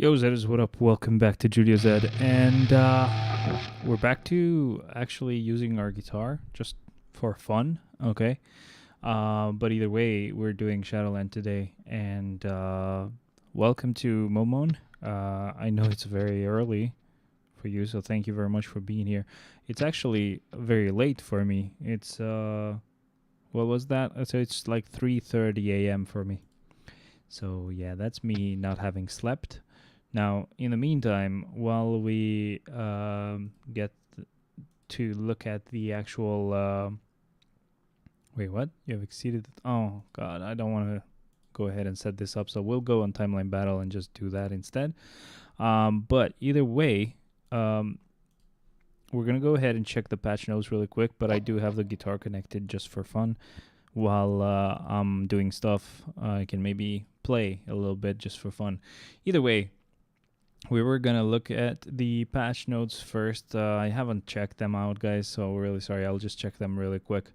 Yo, Zed, what up? Welcome back to Julia Zed, and we're back to actually using our guitar just for fun, okay? But either way, we're doing Shadowland today, and welcome to Momon. I know it's very early for you, so thank you very much for being here. It's actually very late for me. It's what was that? So it's like 3:30 a.m. for me. So yeah, that's me not having slept. Now, in the meantime, while we get to look at the actual. Wait, what? You have exceeded. Oh, God. I don't want to go ahead and set this up. So we'll go on Timeline Battle and just do that instead. But either way, we're going to go ahead and check the patch notes really quick. But I do have the guitar connected just for fun. While I'm doing stuff, I can maybe play a little bit just for fun. Either way, we were gonna look at the patch notes first. I haven't checked them out, guys, so really sorry. I'll just check them really quick.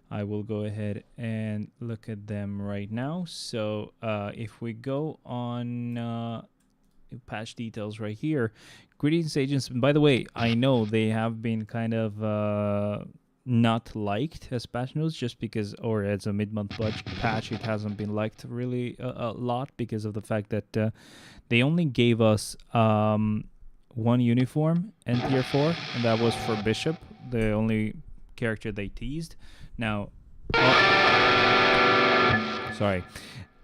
I will go ahead and look at them right now. So if we go on patch details right here, greetings agents. By the way, I know they have been kind of not liked as patch notes just because, or as a mid-month patch, it hasn't been liked really a lot because of the fact that they only gave us one uniform in tier 4, and that was for Bishop, the only character they teased. Now, sorry.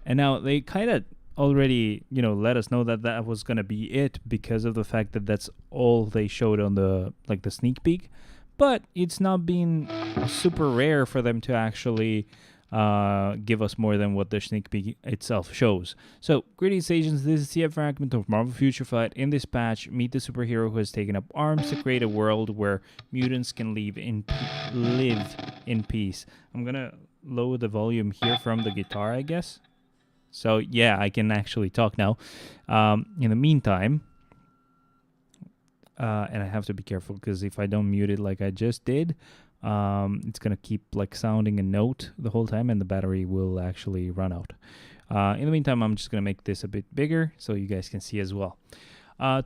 And now they kind of already, let us know that that was going to be it because of the fact that that's all they showed on the sneak peek. But it's not been super rare for them to actually give us more than what the sneak peek itself shows. So, greetings agents, this is CF Fragment of Marvel Future Fight. In this patch, meet the superhero who has taken up arms to create a world where mutants can live in peace. I'm gonna lower the volume here from the guitar, I guess. So yeah, I can actually talk now. In the meantime, and I have to be careful because if I don't mute it like I just did, it's gonna keep sounding a note the whole time, and the battery will actually run out. In the meantime, I'm just gonna make this a bit bigger so you guys can see as well.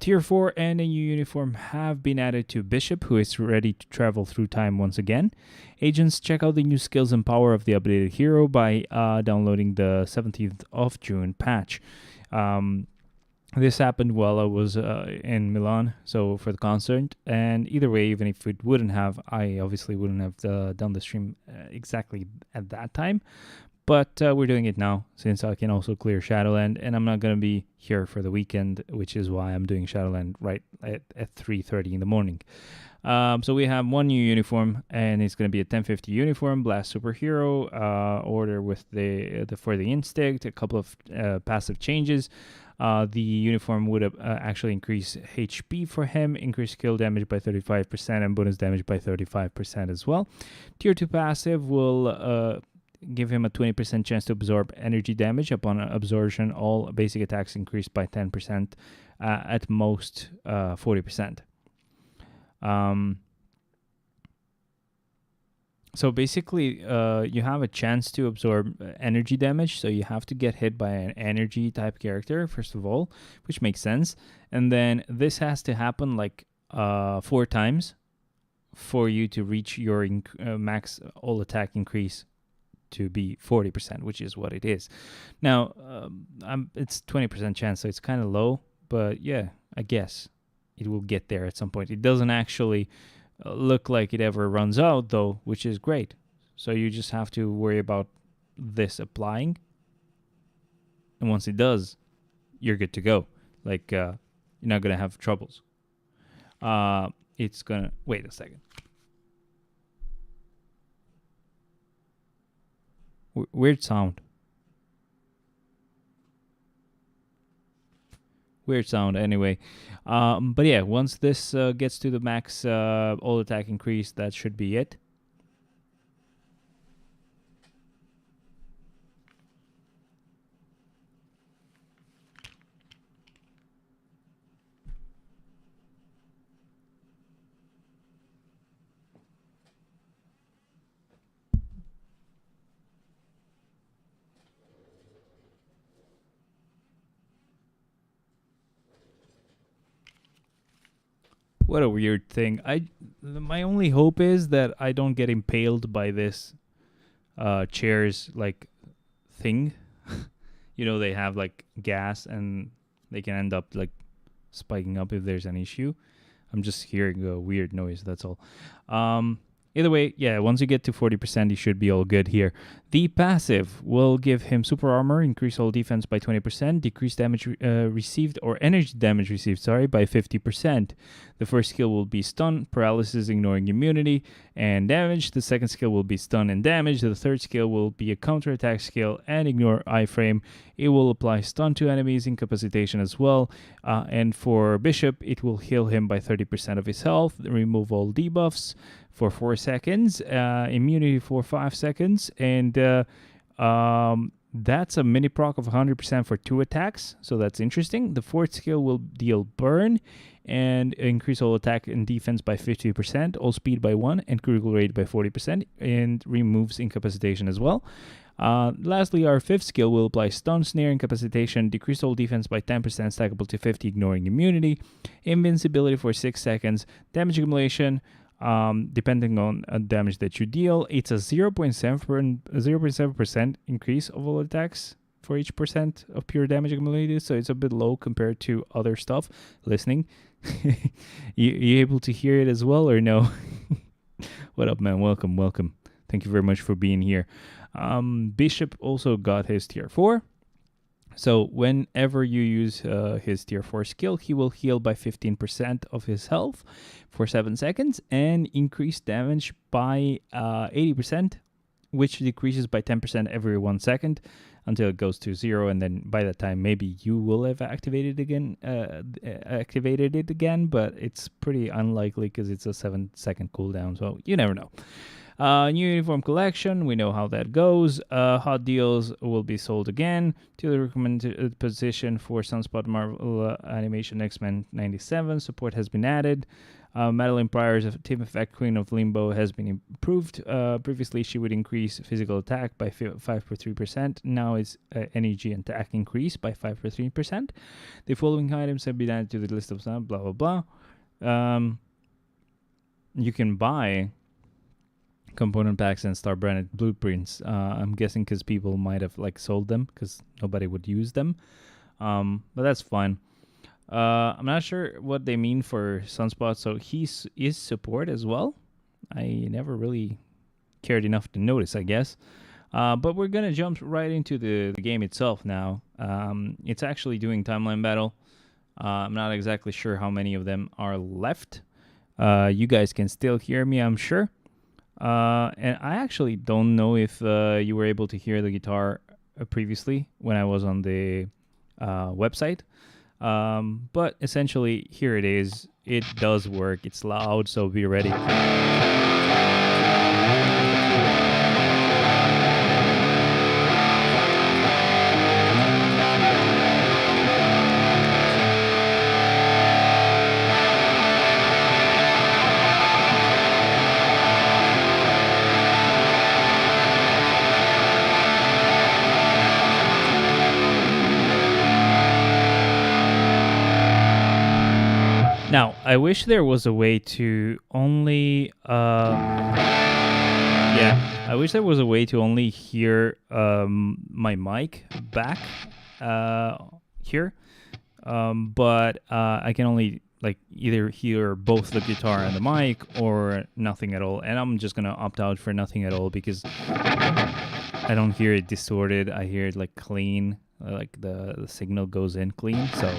Tier 4 and a new uniform have been added to Bishop, who is ready to travel through time once again. Agents, check out the new skills and power of the updated hero by downloading the 17th of June patch. This happened while I was in Milan, so for the concert. And either way, even if it wouldn't have, I obviously wouldn't have done the stream exactly at that time. But we're doing it now, since I can also clear Shadowland, and I'm not going to be here for the weekend, which is why I'm doing Shadowland right at 3:30 in the morning. So we have one new uniform, and it's going to be a 1050 uniform, Blast Superhero, order with the for the instinct, a couple of passive changes. The uniform would actually increase HP for him, increase skill damage by 35%, and bonus damage by 35% as well. Tier 2 passive will give him a 20% chance to absorb energy damage. Upon absorption, all basic attacks increase by 10%, at most 40%. So basically, you have a chance to absorb energy damage, so you have to get hit by an energy type character, first of all, which makes sense. And then this has to happen 4 times for you to reach your max all attack increase to be 40%, which is what it is. Now, it's 20% chance, so it's kind of low, but yeah, I guess it will get there at some point. It doesn't actually look like it ever runs out, though, which is great. So you just have to worry about this applying, and once it does, you're good to go. You're not gonna have troubles. It's gonna wait a second. Weird sound. Weird sound anyway. But yeah, once this gets to the max all attack increase, that should be it. What a weird thing. My only hope is that I don't get impaled by this chairs like thing. They have like gas and they can end up like spiking up if there's an issue. I'm just hearing a weird noise, that's all. Either way, yeah, once you get to 40%, you should be all good here. The passive will give him super armor, increase all defense by 20%, decrease damage received, or energy damage received, by 50%. The first skill will be stun, paralysis, ignoring immunity, and damage. The second skill will be stun and damage. The third skill will be a counterattack skill and ignore iframe. It will apply stun to enemies, incapacitation as well. And for Bishop, it will heal him by 30% of his health, remove all debuffs for 4 seconds, immunity for 5 seconds, and that's a mini proc of 100% for 2 attacks, so that's interesting. The fourth skill will deal burn and increase all attack and defense by 50%, all speed by 1, and critical rate by 40%, and removes incapacitation as well. Lastly, our fifth skill will apply stun, snare, incapacitation, decrease all defense by 10%, stackable to 50, ignoring immunity, invincibility for 6 seconds, damage accumulation, depending on damage that you deal. It's a 0.7% increase of all attacks for each percent of pure damage accumulated, so it's a bit low compared to other stuff. Listening, you able to hear it as well or no? What up, man? Welcome. Thank you very much for being here. Bishop also got his tier 4. So whenever you use his tier 4 skill, he will heal by 15% of his health for 7 seconds and increase damage by 80%, which decreases by 10% every 1 second until it goes to 0. And then by that time, maybe you will have activated it again, but it's pretty unlikely because it's a 7-second cooldown. So you never know. New uniform collection, we know how that goes. Hot deals will be sold again to the recommended position for Sunspot Marvel Animation X-Men 97. Support has been added. Madeline Pryor's team effect Queen of Limbo has been improved. Previously, she would increase physical attack by 5.3%. Now it's energy and attack increase by 5.3%. The following items have been added to the list of some blah, blah, blah. You can buy component packs and star branded blueprints. I'm guessing because people might have sold them because nobody would use them. But that's fine. I'm not sure what they mean for Sunspot. So he is support as well. I never really cared enough to notice, I guess. But we're gonna jump right into the game itself now. It's actually doing timeline battle. I'm not exactly sure how many of them are left. You guys can still hear me, I'm sure. And I actually don't know if you were able to hear the guitar previously when I was on the website. But essentially, here it is. It does work. It's loud, so be ready. Now, I wish there was a way to only, I wish there was a way to only hear my mic back here, but I can only either hear both the guitar and the mic or nothing at all, and I'm just gonna opt out for nothing at all because I don't hear it distorted. I hear it clean, the signal goes in clean, so.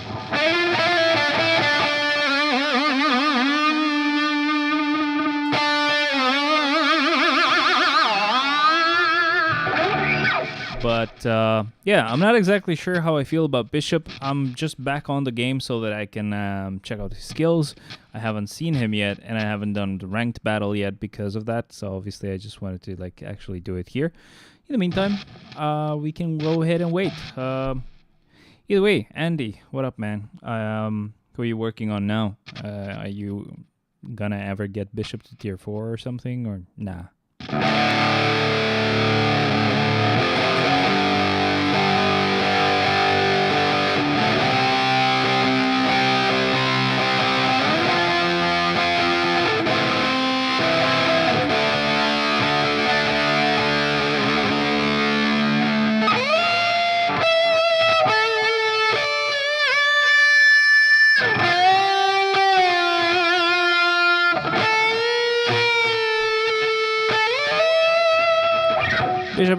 But I'm not exactly sure how I feel about Bishop. I'm just back on the game so that I can check out his skills. I haven't seen him yet, and I haven't done the ranked battle yet because of that. So obviously I just wanted to actually do it here. In the meantime, we can go ahead and wait. Either way, Andy, what up, man? Who are you working on now? Are you gonna ever get Bishop to tier 4 or something, or nah?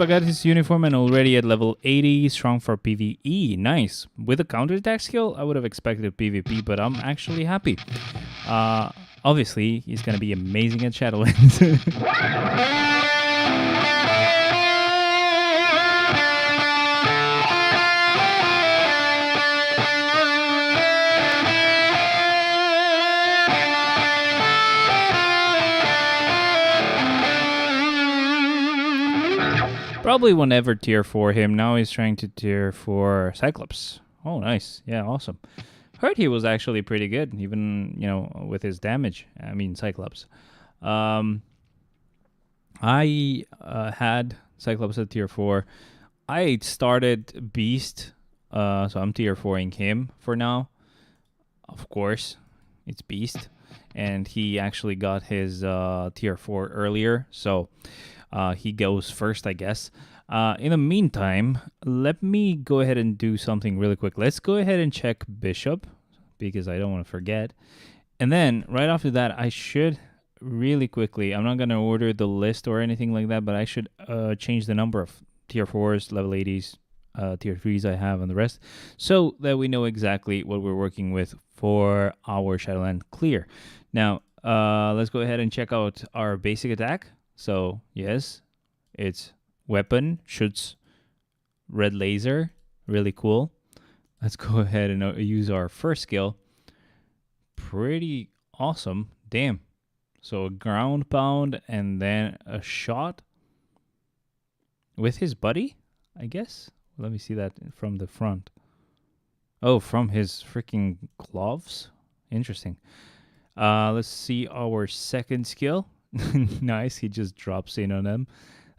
up, I got his uniform and already at level 80, strong for PvE. Nice. With a counterattack skill, I would have expected PvP, but I'm actually happy. Obviously, he's going to be amazing at Shadowlands. Probably won't ever tier 4 him. Now he's trying to tier 4 Cyclops. Oh, nice. Yeah, awesome. Heard he was actually pretty good, even, you know, with his damage. I mean, Cyclops. I had Cyclops at tier 4. I started Beast, so I'm tier 4ing him for now. Of course, it's Beast. And he actually got his tier 4 earlier, so he goes first, I guess. In the meantime, let me go ahead and do something really quick. Let's go ahead and check Bishop, because I don't want to forget. And then, right after that, I should really quickly, I'm not going to order the list or anything like that, but I should change the number of tier 4s, level 80s, tier 3s I have, and the rest, so that we know exactly what we're working with for our Shadowland clear. Now, let's go ahead and check out our basic attack. So, yes, it's weapon, shoots red laser, really cool. Let's go ahead and use our first skill. Pretty awesome, damn. So a ground pound and then a shot with his buddy, I guess. Let me see that from the front. Oh, from his freaking gloves? Interesting. Let's see our second skill. Nice, he just drops in on them.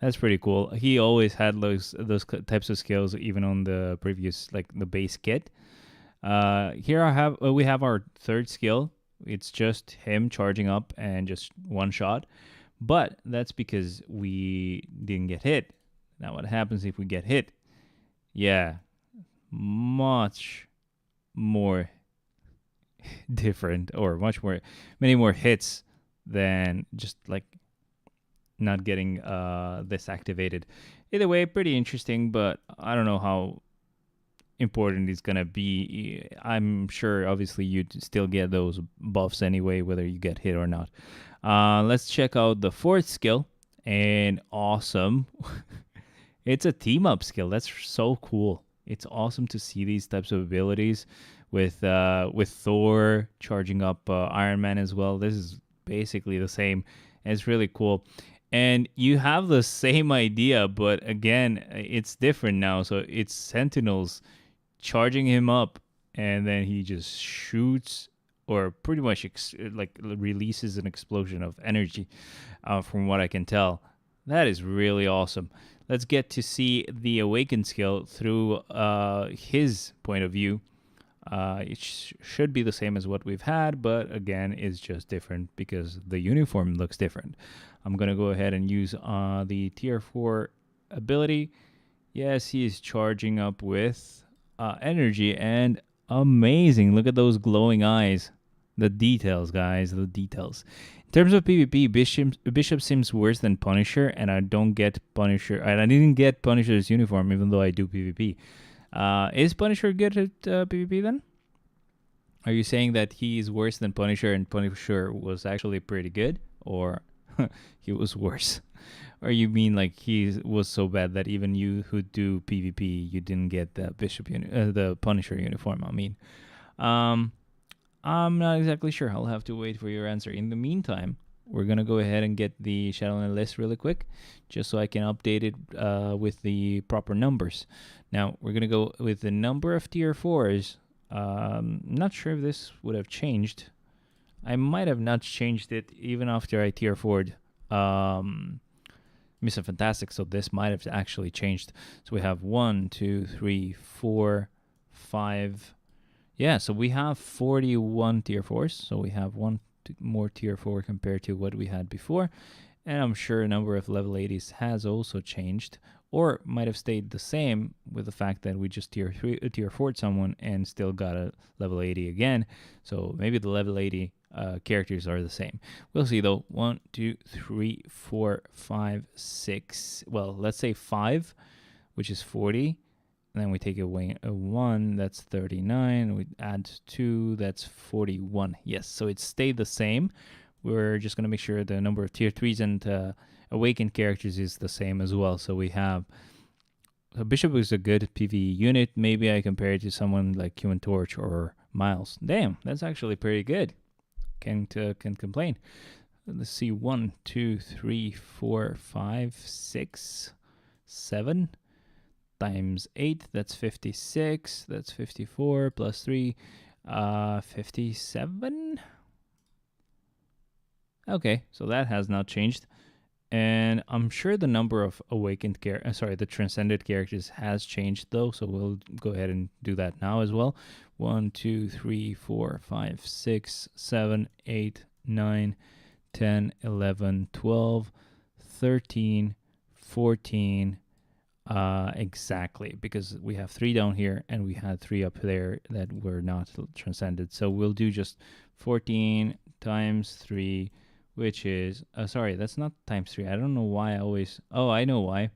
That's pretty cool. He always had those types of skills even on the previous, like the base kit. Here we have our third skill. It's just him charging up and just one shot. But that's because we didn't get hit. Now what happens if we get hit? Yeah, much more different, or many more hits than just like not getting this activated. Either way, pretty interesting, but I don't know how important it's gonna be. I'm sure obviously you'd still get those buffs anyway, whether you get hit or not. Let's check out the fourth skill, and awesome. It's a team up skill. That's so cool. It's awesome to see these types of abilities with Thor charging up Iron Man as well. This is basically the same. It's really cool. And you have the same idea, but again, it's different now. So it's Sentinels charging him up, and then he just shoots, or pretty much releases an explosion of energy, from what I can tell. That is really awesome. Let's get to see the Awaken skill through his point of view. It should be the same as what we've had, but again, it's just different because the uniform looks different. I'm going to go ahead and use the tier 4 ability. Yes, he is charging up with energy, and amazing. Look at those glowing eyes. The details, guys, the details. In terms of PvP, Bishop seems worse than Punisher, and I don't get Punisher. And I didn't get Punisher's uniform, even though I do PvP. Is Punisher good at PvP then? Are you saying that he's worse than Punisher and Punisher was actually pretty good? Or he was worse? Or you mean like he was so bad that even you who do PvP, you didn't get the the Punisher uniform, I mean. I'm not exactly sure. I'll have to wait for your answer. In the meantime, we're going to go ahead and get the Shadowland list really quick, just so I can update it with the proper numbers. Now, we're going to go with the number of tier 4s. Not sure if this would have changed. I might have not changed it even after I tier 4'd Mr. Fantastic, so this might have actually changed. So we have 1, 2, 3, 4, 5... Yeah, so we have 41 tier 4s, so we have one more tier 4 compared to what we had before, and I'm sure a number of level 80s has also changed, or might have stayed the same with the fact that we just tier 4'd someone and still got a level 80 again, so maybe the level 80 characters are the same. We'll see though. 1, 2, 3, 4, 5, 6. Well, let's say 5, which is 40. And then we take away a 1, that's 39. We add 2, that's 41. Yes, so it stayed the same. We're just going to make sure the number of tier 3s and awakened characters is the same as well. So we have Bishop is a good PvE unit. Maybe I compare it to someone like Human Torch or Miles. Damn, that's actually pretty good. Can't complain. Let's see, 1, 2, 3, 4, 5, 6, 7 times 8. That's 56. That's 54 plus 3, 57. Okay, so that has not changed. And I'm sure the number of awakened the transcended characters has changed though, so we'll go ahead and do that now as well. 1, 2, 3, 4, 5, 6, 7, 8, 9, 10, 11, 12, 13, 14. Exactly, because we have 3 down here and we had 3 up there that were not transcended. So we'll do just 14 times 3, which is, sorry, that's not times 3. I don't know why I always, I know why.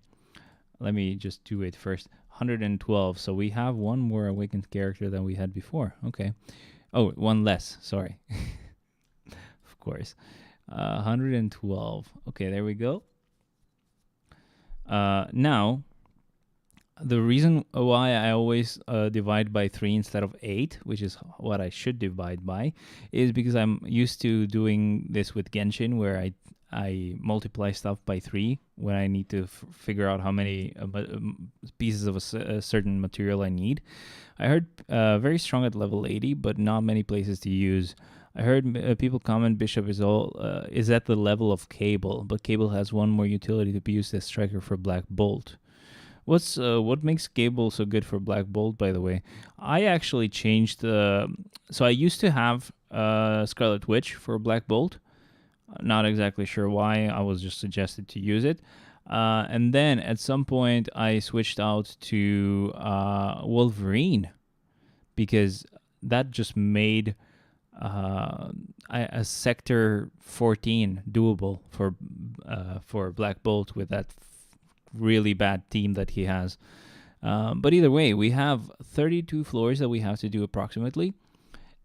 Let me just do it first. 112. So we have 1 more awakened character than we had before. Okay. Oh, 1 less. Sorry. Of course. 112. Okay, there we go. Now, the reason why I always divide by 3 instead of 8, which is what I should divide by, is because I'm used to doing this with Genshin, where I multiply stuff by 3 when I need to figure out how many pieces of a certain material I need. I heard very strong at level 80, but not many places to use. I heard people comment Bishop is at the level of Cable, but Cable has 1 more utility to be used as striker for Black Bolt. What makes Cable so good for Black Bolt, by the way? I actually changed so I used to have Scarlet Witch for Black Bolt. Not exactly sure why. I was just suggested to use it. And then at some point I switched out to Wolverine, because that just made a sector 14 doable for Black Bolt with that really bad team that he has. But either way, we have 32 floors that we have to do approximately.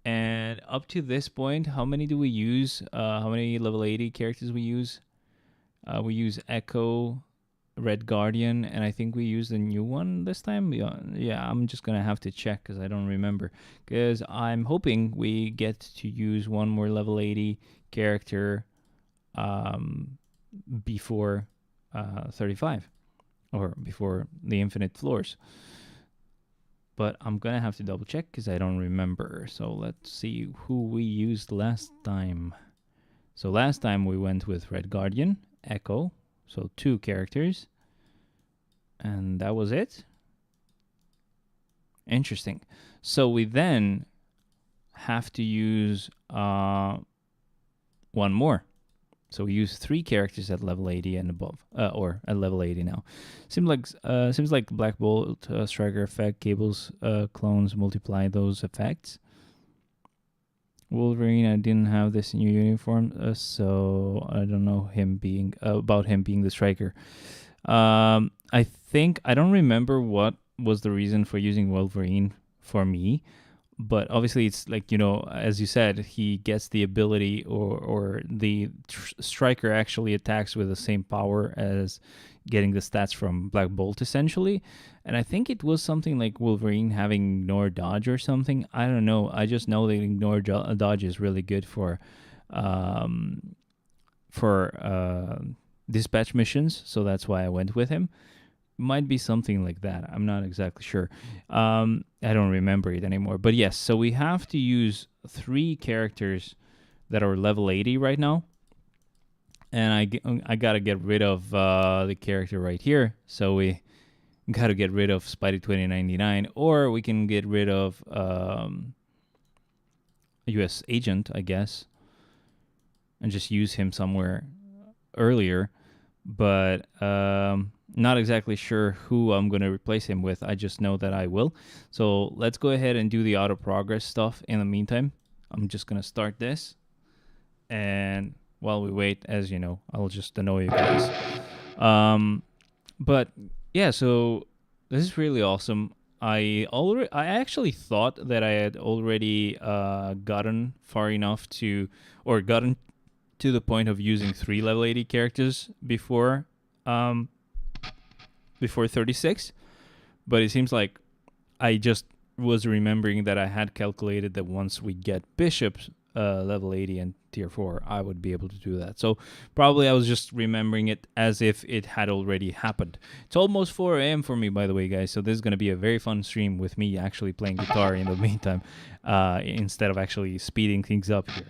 And up to this point, how many do we use? How many level 80 characters we use? We use Echo, Red Guardian, and I think we used a new one this time. Yeah, I'm just going to have to check because I don't remember. Because I'm hoping we get to use 1 more level 80 character before 35. Or before the infinite floors. But I'm going to have to double check because I don't remember. So let's see who we used last time. So last time we went with Red Guardian, Echo. So 2 characters. And that was it. Interesting. So we then have to use 1 more. So we use 3 characters at level 80 and above, or at level 80 now. Seems like Black Bolt striker effect, Cable's clones multiply those effects. Wolverine, I didn't have this in your uniform, so I don't know about him being the striker. I don't remember what was the reason for using Wolverine for me. But obviously, it's like, as you said, he gets the ability or the striker actually attacks with the same power as getting the stats from Black Bolt, essentially. And I think it was something like Wolverine having ignore dodge or something. I don't know. I just know that ignore dodge is really good for dispatch missions. So that's why I went with him. Might be something like that. I'm not exactly sure. I don't remember it anymore. But yes, so we have to use 3 characters that are level 80 right now. And I got to get rid of the character right here. So we got to get rid of Spidey 2099. Or we can get rid of US Agent, I guess. And just use him somewhere earlier. But not exactly sure who I'm going to replace him with. I just know that I will. So let's go ahead and do the auto progress stuff in the meantime. I'm just going to start this. And while we wait, as you know, I'll just annoy you guys. Um, but yeah, so this is really awesome. I actually thought that I had already gotten far enough to, or gotten to the point of using 3 level 80 characters um before 36, but it seems like I just was remembering that I had calculated that once we get bishops level 80 and tier 4, I would be able to do that. So probably I was just remembering it as if it had already happened. It's almost 4 a.m. for me, by the way, guys. So this is going to be a very fun stream with me actually playing guitar in the meantime, instead of actually speeding things up here.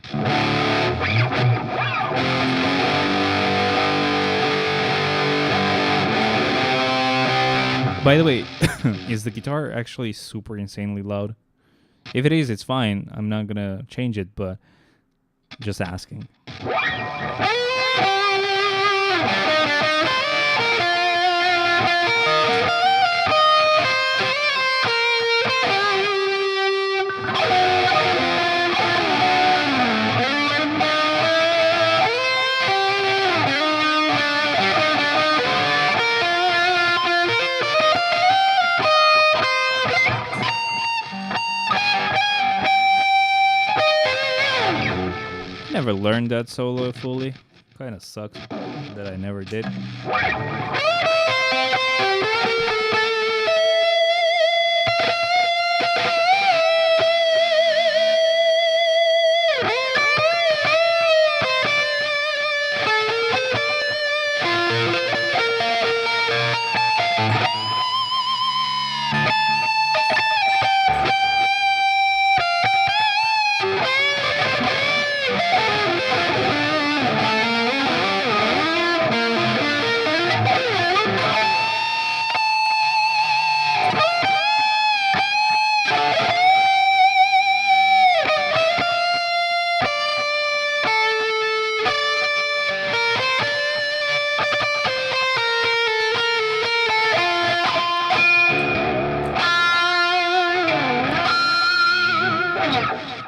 By the way, is the guitar actually super insanely loud? If it is, it's fine. I'm not gonna change it, but just asking. Never learned that solo fully. Kind of sucks that I never did.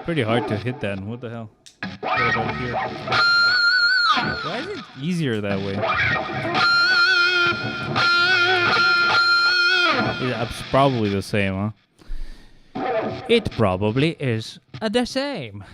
Pretty hard to hit that. What the hell? What about here? Why is it easier that way? It's probably the same, huh? It probably is the same.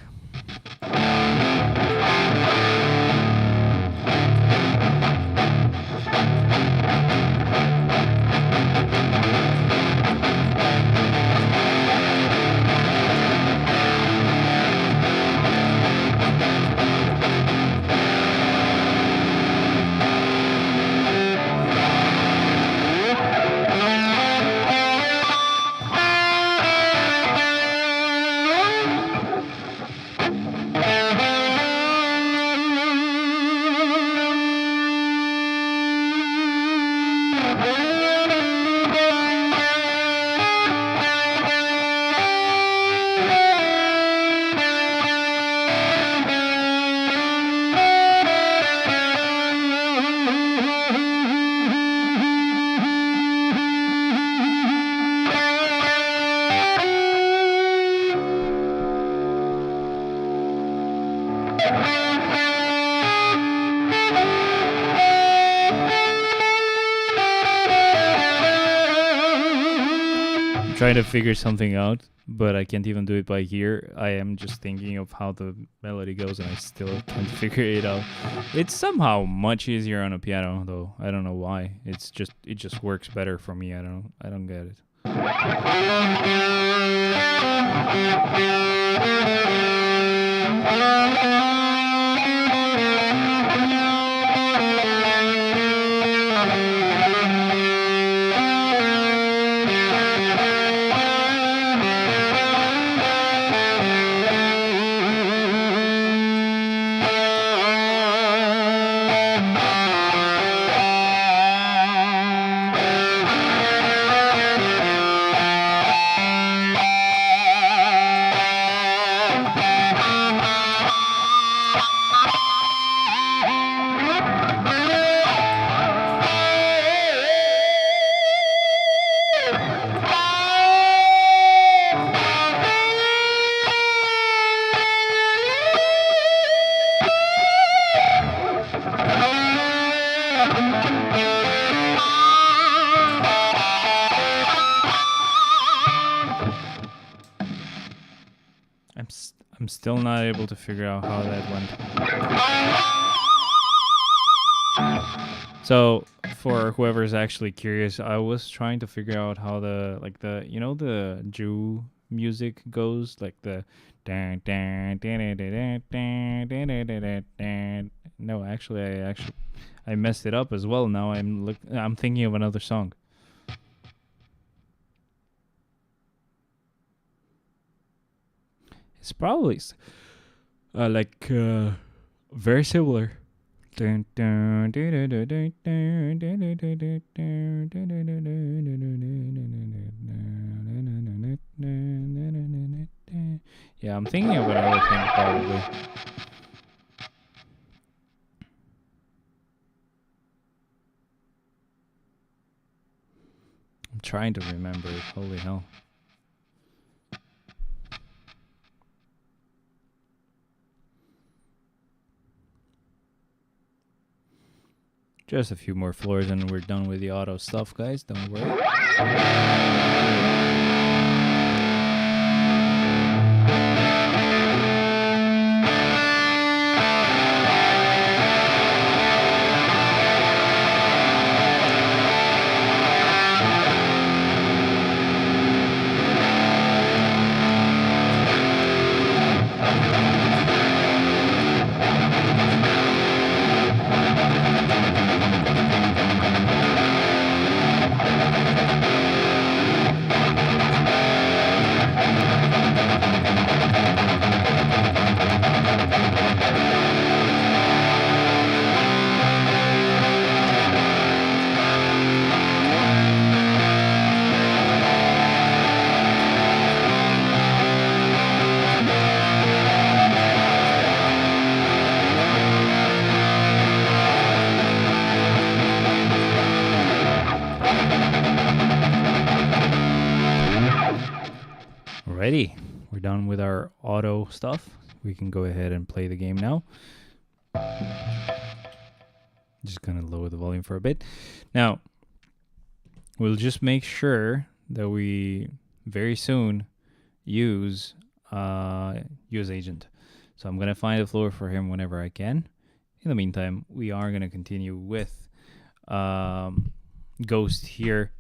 Trying to figure something out, but I can't even do it by ear. I am just thinking of how the melody goes, and I still can't figure it out. It's somehow much easier on a piano, though. I don't know why. It just works better for me. I don't get it. I'm still not able to figure out how that went. So for whoever's actually curious, I was trying to figure out how the Jew music goes, like the no, actually I messed it up as well. Now I'm thinking of another song. It's probably very similar. Yeah, I'm thinking of another thing probably. I'm trying to remember it. Holy hell. Just a few more floors and we're done with the auto stuff, guys. Don't worry. Alrighty, we're done with our auto stuff. We can go ahead and play the game now. Just gonna lower the volume for a bit. Now, we'll just make sure that we very soon use US agent. So I'm gonna find a floor for him whenever I can. In the meantime, we are gonna continue with Ghost here,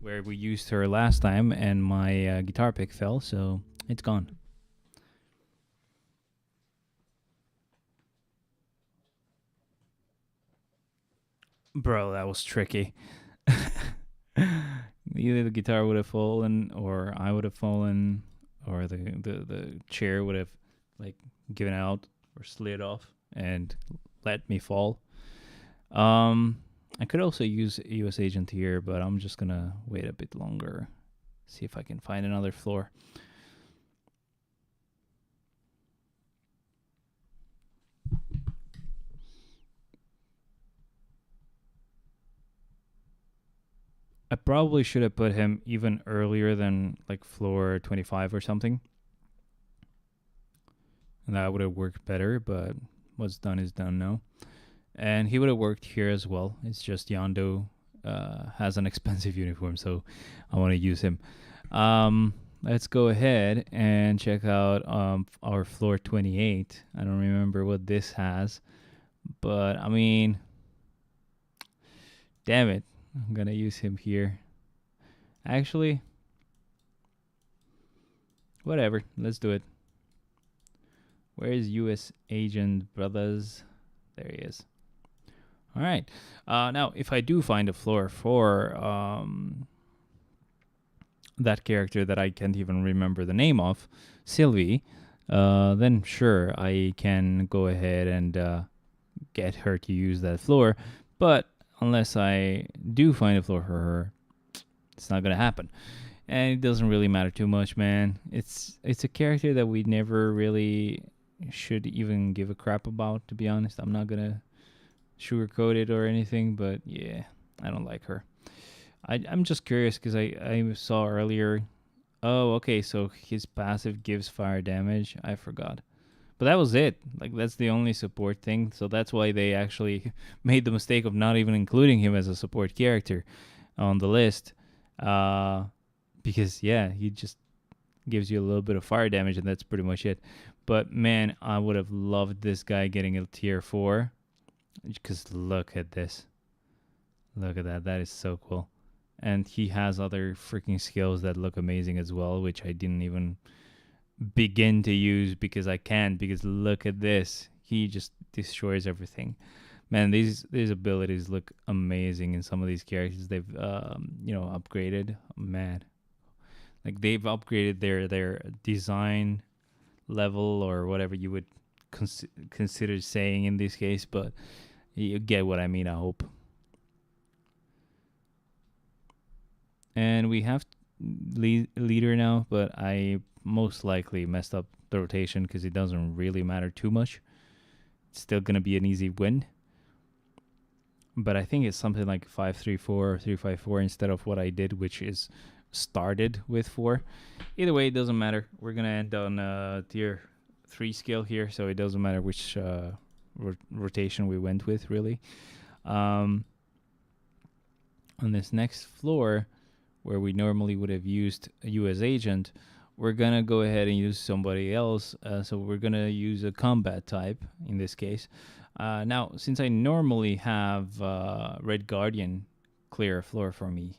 where we used her last time, and my guitar pick fell, so it's gone. Bro, that was tricky. Either the guitar would have fallen, or I would have fallen, or the chair would have like given out or slid off and let me fall. I could also use US agent here, but I'm just gonna wait a bit longer, see if I can find another floor. I probably should have put him even earlier than like floor 25 or something. And that would have worked better, but what's done is done now. And he would have worked here as well. It's just Yando has an expensive uniform, so I want to use him. Let's go ahead and check out our floor 28. I don't remember what this has, but I mean, damn it. I'm going to use him here. Actually, whatever. Let's do it. Where is US agent, brothers? There he is. All right. Now, if I do find a floor for that character that I can't even remember the name of, Sylvie, then sure, I can go ahead and get her to use that floor. But unless I do find a floor for her, it's not going to happen. And it doesn't really matter too much, man. It's a character that we never really should even give a crap about, to be honest. I'm not going to sugarcoat it or anything, but yeah, I don't like her. I'm just curious because I saw earlier, oh, okay, so his passive gives fire damage. I forgot. But that was it. Like, that's the only support thing. So that's why they actually made the mistake of not even including him as a support character on the list. Because, yeah, he just gives you a little bit of fire damage, and that's pretty much it. But man, I would have loved this guy getting a tier 4. Because look at this. Look at that. That is so cool. And he has other freaking skills that look amazing as well, which I didn't even begin to use because I can't. Because look at this. He just destroys everything. Man, these abilities look amazing in some of these characters they've upgraded. Man, like they've upgraded their design level or whatever you would consider saying in this case, but you get what I mean, I hope. And we have leader now, but I most likely messed up the rotation because it doesn't really matter too much. It's still going to be an easy win. But I think it's something like 5-3-4 or 3-5-4 instead of what I did, which is started with 4. Either way, it doesn't matter. We're going to end on tier 3 skill here, so it doesn't matter which rotation we went with, really. On this next floor, where we normally would have used a US agent, we're going to go ahead and use somebody else. So we're going to use a combat type in this case. Now, since I normally have Red Guardian clear a floor for me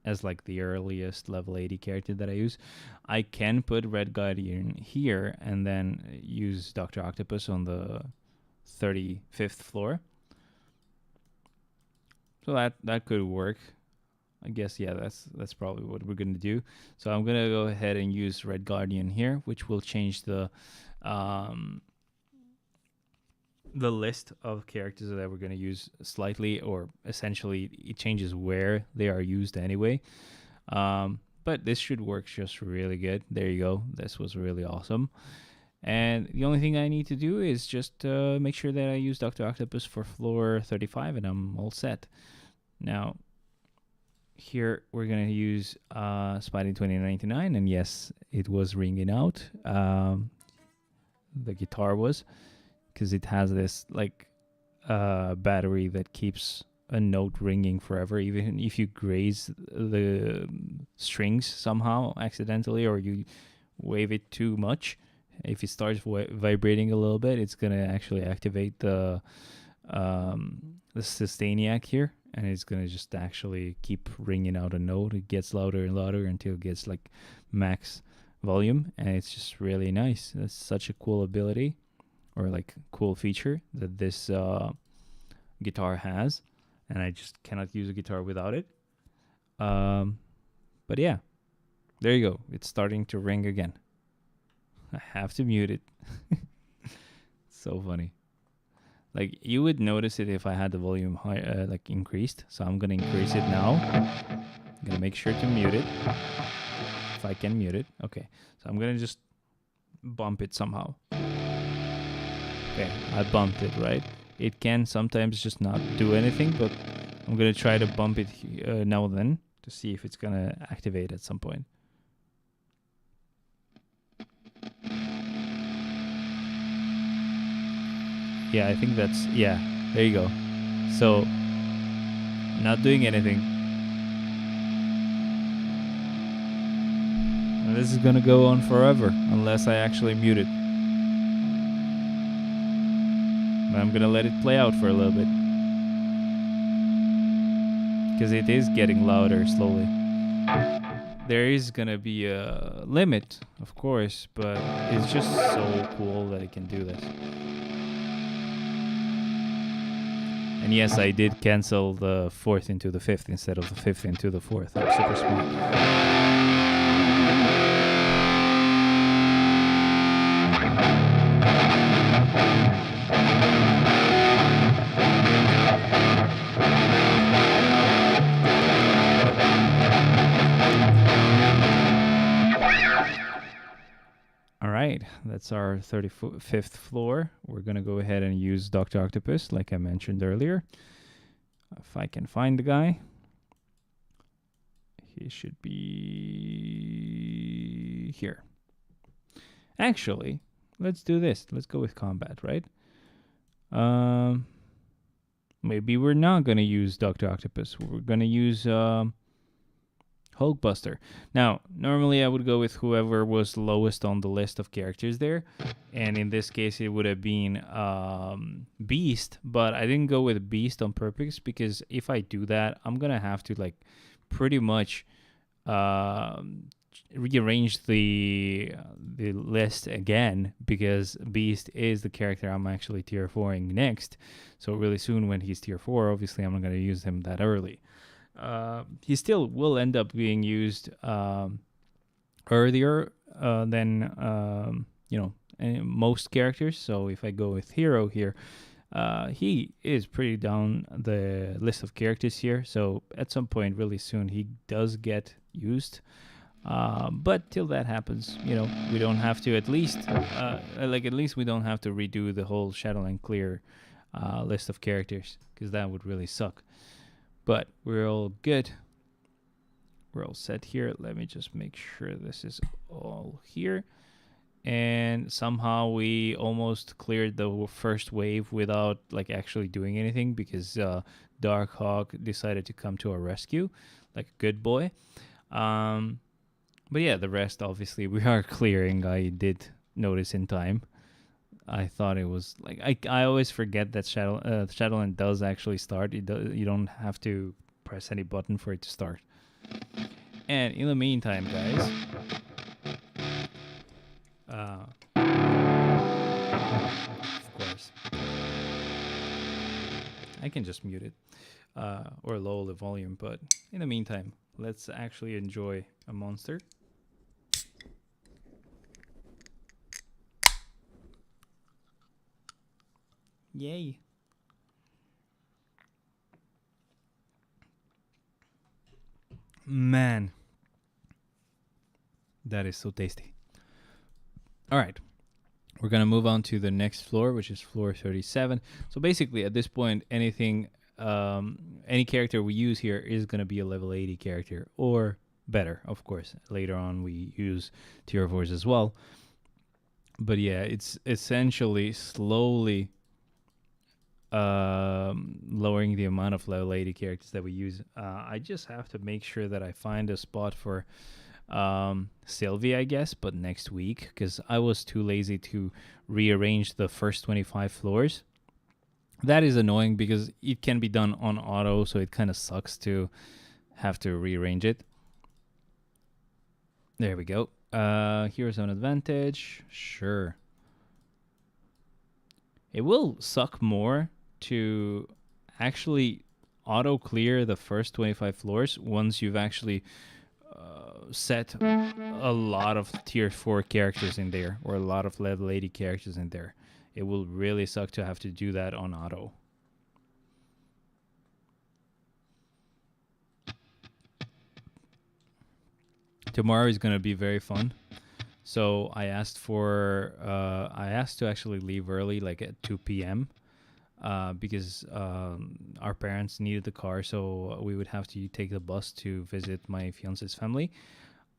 as like the earliest level 80 character that I use, I can put Red Guardian here and then use Dr. Octopus on the 35th floor. So that could work. I guess, yeah, that's probably what we're going to do. So I'm going to go ahead and use Red Guardian here, which will change the list of characters that we're going to use slightly, or essentially it changes where they are used anyway. But this should work just really good. There you go. This was really awesome. And the only thing I need to do is just make sure that I use Dr. Octopus for floor 35 and I'm all set. Now, here we're going to use Spidey 2099, and yes, it was ringing out. The guitar was, because it has this like battery that keeps a note ringing forever, even if you graze the strings somehow accidentally or you wave it too much. If it starts vibrating a little bit, it's gonna actually activate the Sustainiac here, and it's gonna just actually keep ringing out a note. It gets louder and louder until it gets like max volume, and it's just really nice. That's such a cool ability, or like cool feature that this guitar has, and I just cannot use a guitar without it. But yeah, there you go. It's starting to ring again. I have to mute it. So funny. Like, you would notice it if I had the volume high, like increased. So I'm gonna increase it now. I'm gonna make sure to mute it. If I can mute it. Okay. So I'm gonna just bump it somehow. Okay, I bumped it, right? It can sometimes just not do anything, but I'm gonna try to bump it now and then to see if it's gonna activate at some point. Yeah, I think that's, yeah, there you go. So, not doing anything. And this is gonna go on forever unless I actually mute it. But I'm gonna let it play out for a little bit, because it is getting louder slowly. There is gonna be a limit, of course, but it's just so cool that it can do this. And yes, I did cancel the 4th into the 5th instead of the 5th into the 4th. I'm super smart. Alright, that's our 35th floor. We're going to go ahead and use Dr. Octopus, like I mentioned earlier. If I can find the guy. He should be here. Actually, let's do this. Let's go with combat, right? Maybe we're not going to use Dr. Octopus. We're going to use Hulkbuster. Now, normally I would go with whoever was lowest on the list of characters there, and in this case it would have been Beast, but I didn't go with Beast on purpose because if I do that, I'm gonna have to like pretty much rearrange the list again because Beast is the character I'm actually tier 4ing next. So really soon when he's tier 4, obviously I'm not going to use him that early. He still will end up being used earlier than most characters. So if I go with Hero here, he is pretty down the list of characters here. So at some point really soon he does get used. But till that happens, we don't have to at least we don't have to redo the whole Shadowland clear list of characters because that would really suck. But we're all good. We're all set here. Let me just make sure this is all here. And somehow we almost cleared the first wave without like actually doing anything because Darkhawk decided to come to our rescue like a good boy. But yeah, the rest obviously we are clearing. I did notice in time. I thought it was like I always forget that Shadowland does actually start. You don't have to press any button for it to start. And in the meantime, guys, of course, I can just mute it or lower the volume. But in the meantime, let's actually enjoy a monster. Yay. Man, that is so tasty. All right. We're going to move on to the next floor, which is floor 37. So basically, at this point, any character we use here is going to be a level 80 character or better, of course. Later on, we use tier 4s as well. But yeah, it's essentially slowly lowering the amount of level 80 characters that we use. I just have to make sure that I find a spot for Sylvie, I guess, but next week because I was too lazy to rearrange the first 25 floors. That is annoying because it can be done on auto, so it kind of sucks to have to rearrange it. There we go. Here's an advantage. Sure. It will suck more to actually auto clear the first 25 floors once you've actually set a lot of tier 4 characters in there or a lot of level 80 characters in there. It will really suck to have to do that on auto. Tomorrow is going to be very fun. So I asked to actually leave early, like at 2 p.m. Because our parents needed the car, so we would have to take the bus to visit my fiance's family.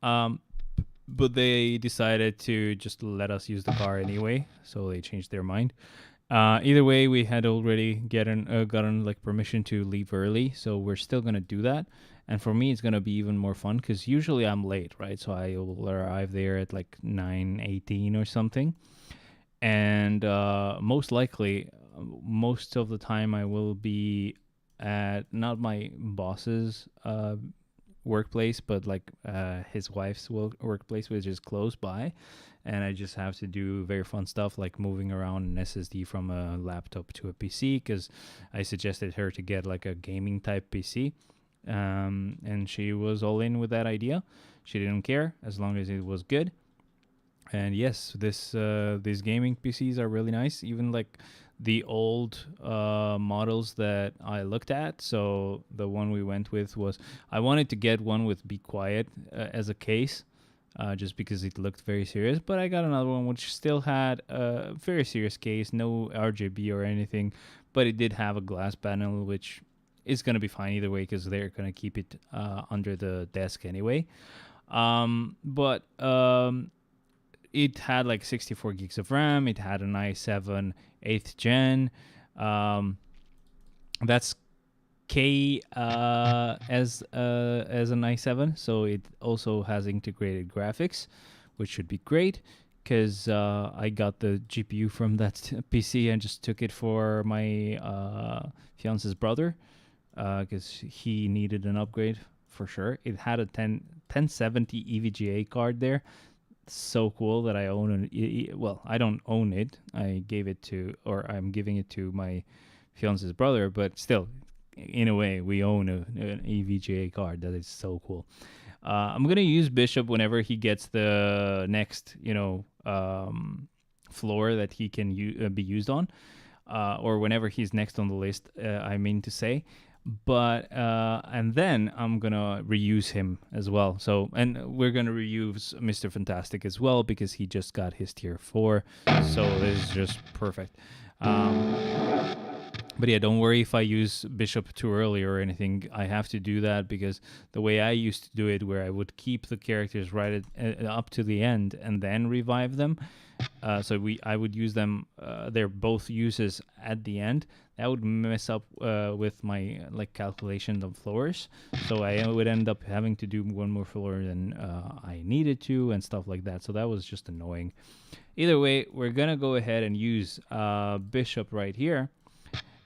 But they decided to just let us use the car anyway, so they changed their mind. Either way, we had already gotten like permission to leave early, so we're still gonna do that. And for me, it's gonna be even more fun because usually I'm late, right? So I will arrive there at like 9:18 or something, and most likely, most of the time I will be at not my boss's workplace, but like his wife's workplace, which is close by. And I just have to do very fun stuff like moving around an SSD from a laptop to a PC because I suggested her to get like a gaming type PC. And she was all in with that idea. She didn't care as long as it was good. And yes, these gaming PCs are really nice. Even like the old models that I looked at. So the one we went with was, I wanted to get one with Be Quiet as a case. Just because it looked very serious. But I got another one which still had a very serious case, no RGB or anything, but it did have a glass panel, which is going to be fine either way because they're going to keep it under the desk anyway. But it had like 64 gigs of RAM. It had an i7 8th gen. That's K as an i7, so it also has integrated graphics, which should be great because I got the GPU from that PC and just took it for my fiance's brother because he needed an upgrade for sure. It had a 1070 EVGA card there. So cool that I own well, I don't own it. I gave it to, or I'm giving it to my fiance's brother, but still, in a way, we own an EVGA card. That is so cool. I'm gonna use Bishop whenever he gets the next, floor that he can be used on, or whenever he's next on the list. I mean to say, but and then I'm gonna reuse him as well. So, and we're gonna reuse Mr. Fantastic as well because he just got his tier 4. So this is just perfect. But yeah, don't worry if I use Bishop too early or anything. I have to do that because the way I used to do it, where I would keep the characters right up to the end and then revive them. I would use them. They're both uses at the end. That would mess up with my calculation of floors. So I would end up having to do one more floor than I needed to and stuff like that. So that was just annoying. Either way, we're gonna go ahead and use Bishop right here.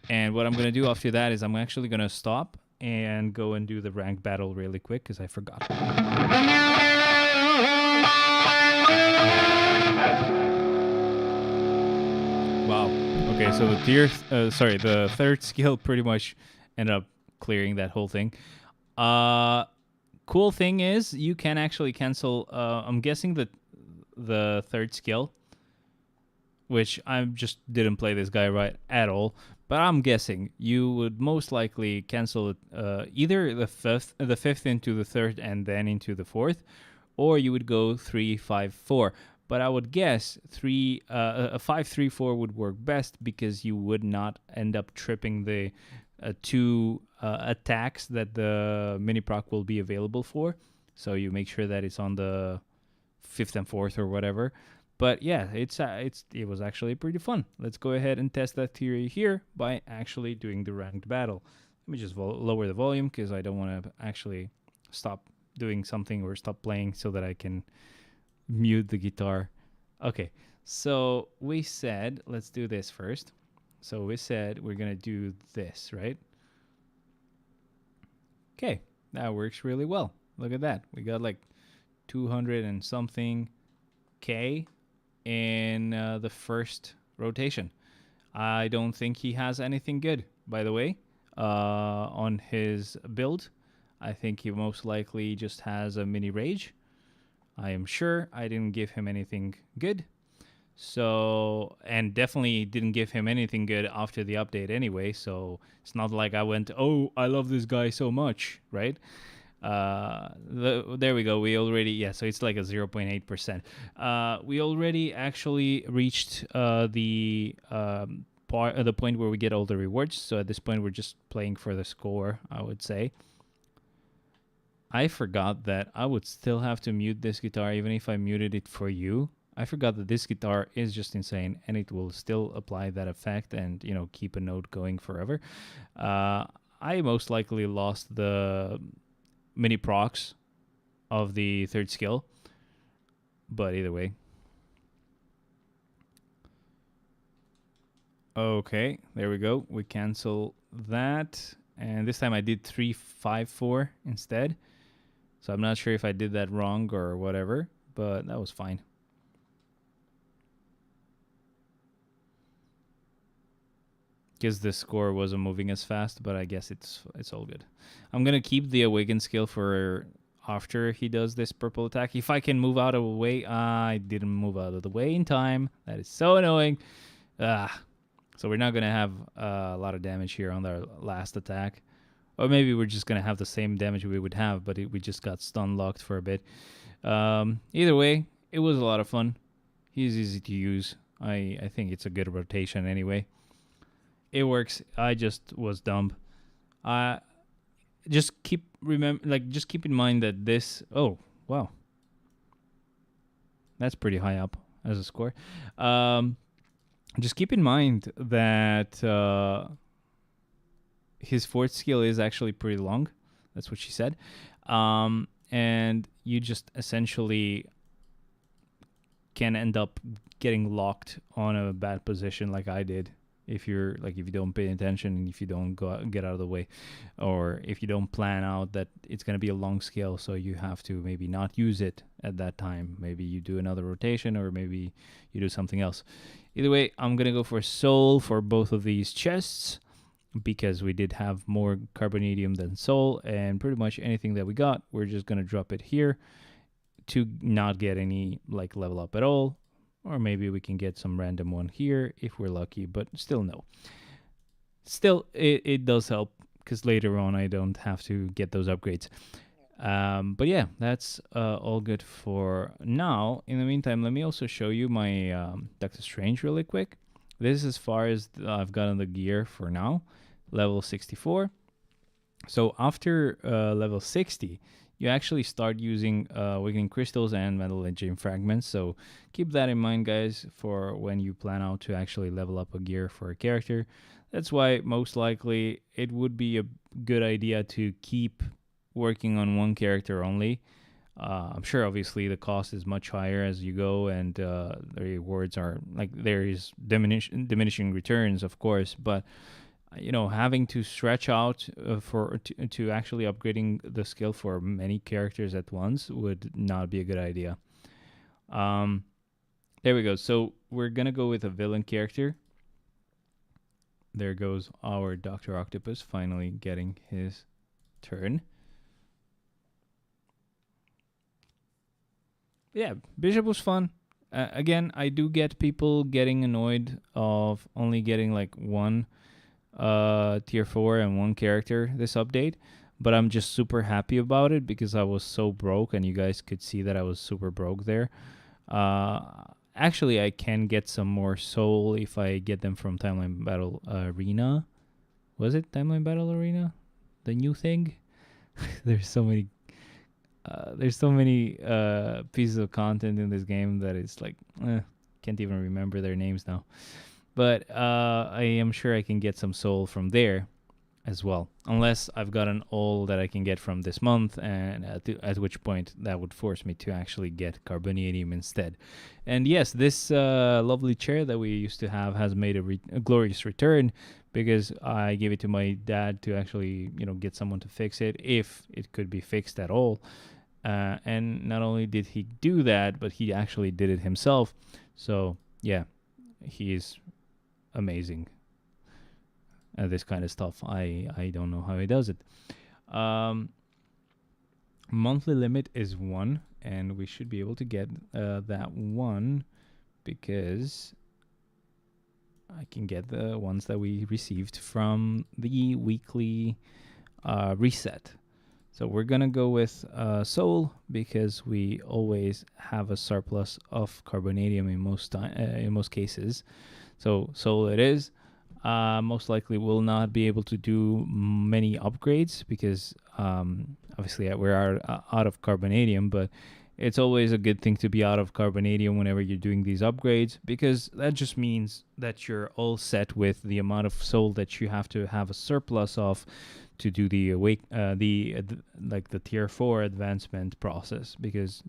And what I'm going to do after that is I'm actually going to stop and go and do the rank battle really quick because I forgot. Wow. Okay, so the third skill pretty much ended up clearing that whole thing. Cool thing is you can actually cancel, I'm guessing that the third skill, which I just didn't play this guy right at all. But I'm guessing you would most likely cancel it, either the fifth into the third and then into the fourth, or you would go 3-5-4. But I would guess a 5-3-4 would work best because you would not end up tripping the two attacks that the mini proc will be available for. So you make sure that it's on the fifth and fourth or whatever. But yeah, it was actually pretty fun. Let's go ahead and test that theory here by actually doing the ranked battle. Let me just lower the volume because I don't want to actually stop doing something or stop playing so that I can mute the guitar. Okay, so we said, let's do this first. So we said we're going to do this, right? Okay, that works really well. Look at that. We got 200 and something K in the first rotation. I don't think he has anything good, by the way, on his build. I think he most likely just has a mini rage. I am sure I didn't give him anything good. So, and definitely didn't give him anything good after the update anyway. So it's not like I went, oh, I love this guy so much, right? There we go. We already, so it's like a 0.8%. We already actually reached the point where we get all the rewards. So at this point, we're just playing for the score, I would say. I forgot that I would still have to mute this guitar even if I muted it for you. I forgot that this guitar is just insane and it will still apply that effect and, keep a note going forever. I most likely lost the mini procs of the third skill, but either way. Okay, there we go. We cancel that, and this time I did 3-5-4 instead. So I'm not sure if I did that wrong or whatever, but that was fine. Because the score wasn't moving as fast, but I guess it's all good. I'm gonna keep the awaken skill for after he does this purple attack. If I can move out of the way, I didn't move out of the way in time. That is so annoying. So we're not gonna have a lot of damage here on our last attack, or maybe we're just gonna have the same damage we would have, but we just got stun locked for a bit. Either way, it was a lot of fun. He's easy to use. I think it's a good rotation anyway. It works. I just was dumb. Just keep in mind that this. Oh wow, that's pretty high up as a score. Just keep in mind that his fourth skill is actually pretty long. That's what she said. And you just essentially can end up getting locked on a bad position like I did if you're like if you don't pay attention and if you don't get out of the way, or if you don't plan out that it's going to be a long skill, so you have to maybe not use it at that time. Maybe you do another rotation, or maybe you do something else. Either way, I'm going to go for soul for both of these chests because we did have more carbonadium than soul, and pretty much anything that we got, we're just going to drop it here to not get any like level up at all. Or maybe we can get some random one here if we're lucky, but still no. Still, it does help because later on I don't have to get those upgrades. But yeah, that's all good for now. In the meantime, let me also show you my Doctor Strange really quick. This is as far as I've gotten the gear for now, level 64. So after level 60, you actually start using awakening crystals and metal engine fragments. So keep that in mind, guys, for when you plan out to actually level up a gear for a character. That's why most likely it would be a good idea to keep working on one character only. I'm sure obviously the cost is much higher as you go, and the rewards are like there is diminishing returns, of course, but having to stretch out to actually upgrading the skill for many characters at once would not be a good idea. There we go. So we're gonna go with a villain character. There goes our Dr. Octopus finally getting his turn. Yeah, Bishop was fun. Again, I do get people getting annoyed of only getting like one tier 4 and one character this update, but I'm just super happy about it because I was so broke, and you guys could see that I was super broke there. Actually, I can get some more soul if I get them from Timeline Battle Arena. Was it Timeline Battle Arena, the new thing? There's so many pieces of content in this game that it's like can't even remember their names now. But I am sure I can get some soul from there as well. Unless I've gotten all that I can get from this month, and at which point that would force me to actually get carbonadium instead. And yes, this lovely chair that we used to have has made a glorious return, because I gave it to my dad to actually, get someone to fix it, if it could be fixed at all. And not only did he do that, but he actually did it himself. So yeah, he's amazing at this kind of stuff. I don't know how he does it. Monthly limit is 1, and we should be able to get that 1 because I can get the ones that we received from the weekly reset. So we're gonna go with soul because we always have a surplus of carbonadium in most cases. So soul it is. Most likely will not be able to do many upgrades because obviously we're out of carbonadium, but it's always a good thing to be out of carbonadium whenever you're doing these upgrades, because that just means that you're all set with the amount of soul that you have to have a surplus of to do the the tier 4 advancement process. Because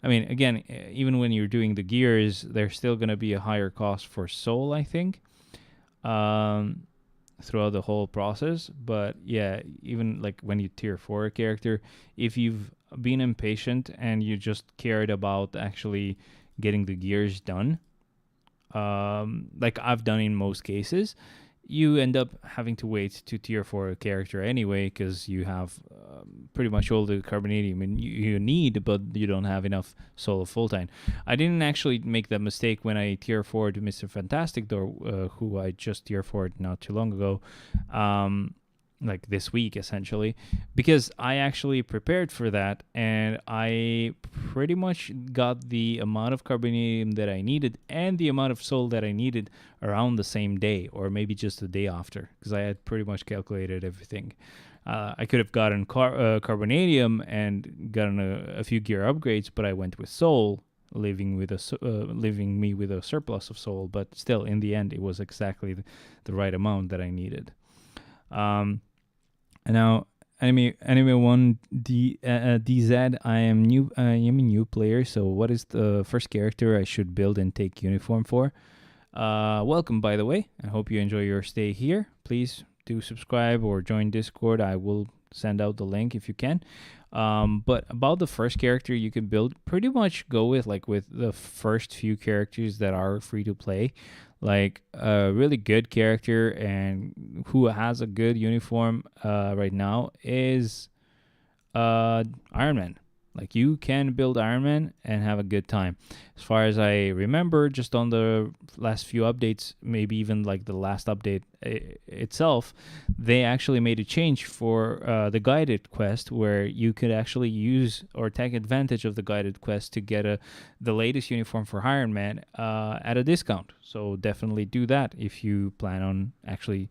again, even when you're doing the gears, there's still going to be a higher cost for soul, I think, throughout the whole process. But yeah, even like when you tier 4 a character, if you've been impatient and you just cared about actually getting the gears done, like I've done in most cases, you end up having to wait to tier 4 a character anyway, because you have pretty much all the carbonadium you need, but you don't have enough soul of full-time. I didn't actually make that mistake when I tier 4'd Mr. Fantastic, though, who I just tier 4'd not too long ago, like this week essentially, because I actually prepared for that, and I pretty much got the amount of carbonadium that I needed and the amount of soul that I needed around the same day, or maybe just the day after, because I had pretty much calculated everything. I could have gotten carbonadium and gotten a few gear upgrades, but I went with soul, leaving me with a surplus of soul. But still, in the end, it was exactly the right amount that I needed. And now anime one DZ. I am new. I am a new player. So what is the first character I should build and take uniform for? Welcome, by the way. I hope you enjoy your stay here. Please do subscribe or join Discord. I will send out the link if you can. But about the first character you can build, pretty much go with the first few characters that are free to play. Like a really good character and who has a good uniform right now is Iron Man. Like you can build Iron Man and have a good time. As far as I remember, just on the last few updates, maybe even like the last update itself, they actually made a change for the guided quest where you could actually use or take advantage of the guided quest to get the latest uniform for Iron Man at a discount. So definitely do that if you plan on actually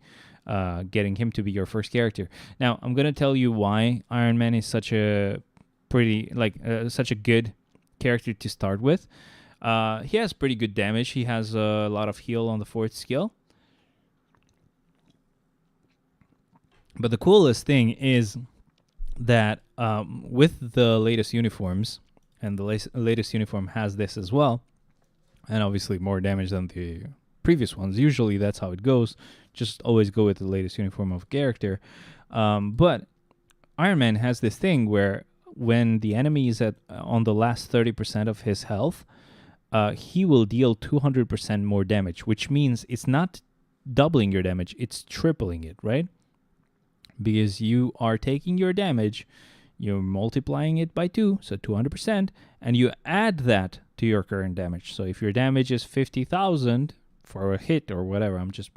getting him to be your first character. Now, I'm going to tell you why Iron Man is such a such a good character to start with. He has pretty good damage. He has a lot of heal on the 4th skill. But the coolest thing is that with the latest uniforms, and the latest uniform has this as well, and obviously more damage than the previous ones. Usually that's how it goes. Just always go with the latest uniform of a character. But Iron Man has this thing where when the enemy is on the last 30% of his health, he will deal 200% more damage, which means it's not doubling your damage, it's tripling it, right? Because you are taking your damage, you're multiplying it by 2, so 200%, and you add that to your current damage. So if your damage is 50,000 for a hit or whatever, I'm just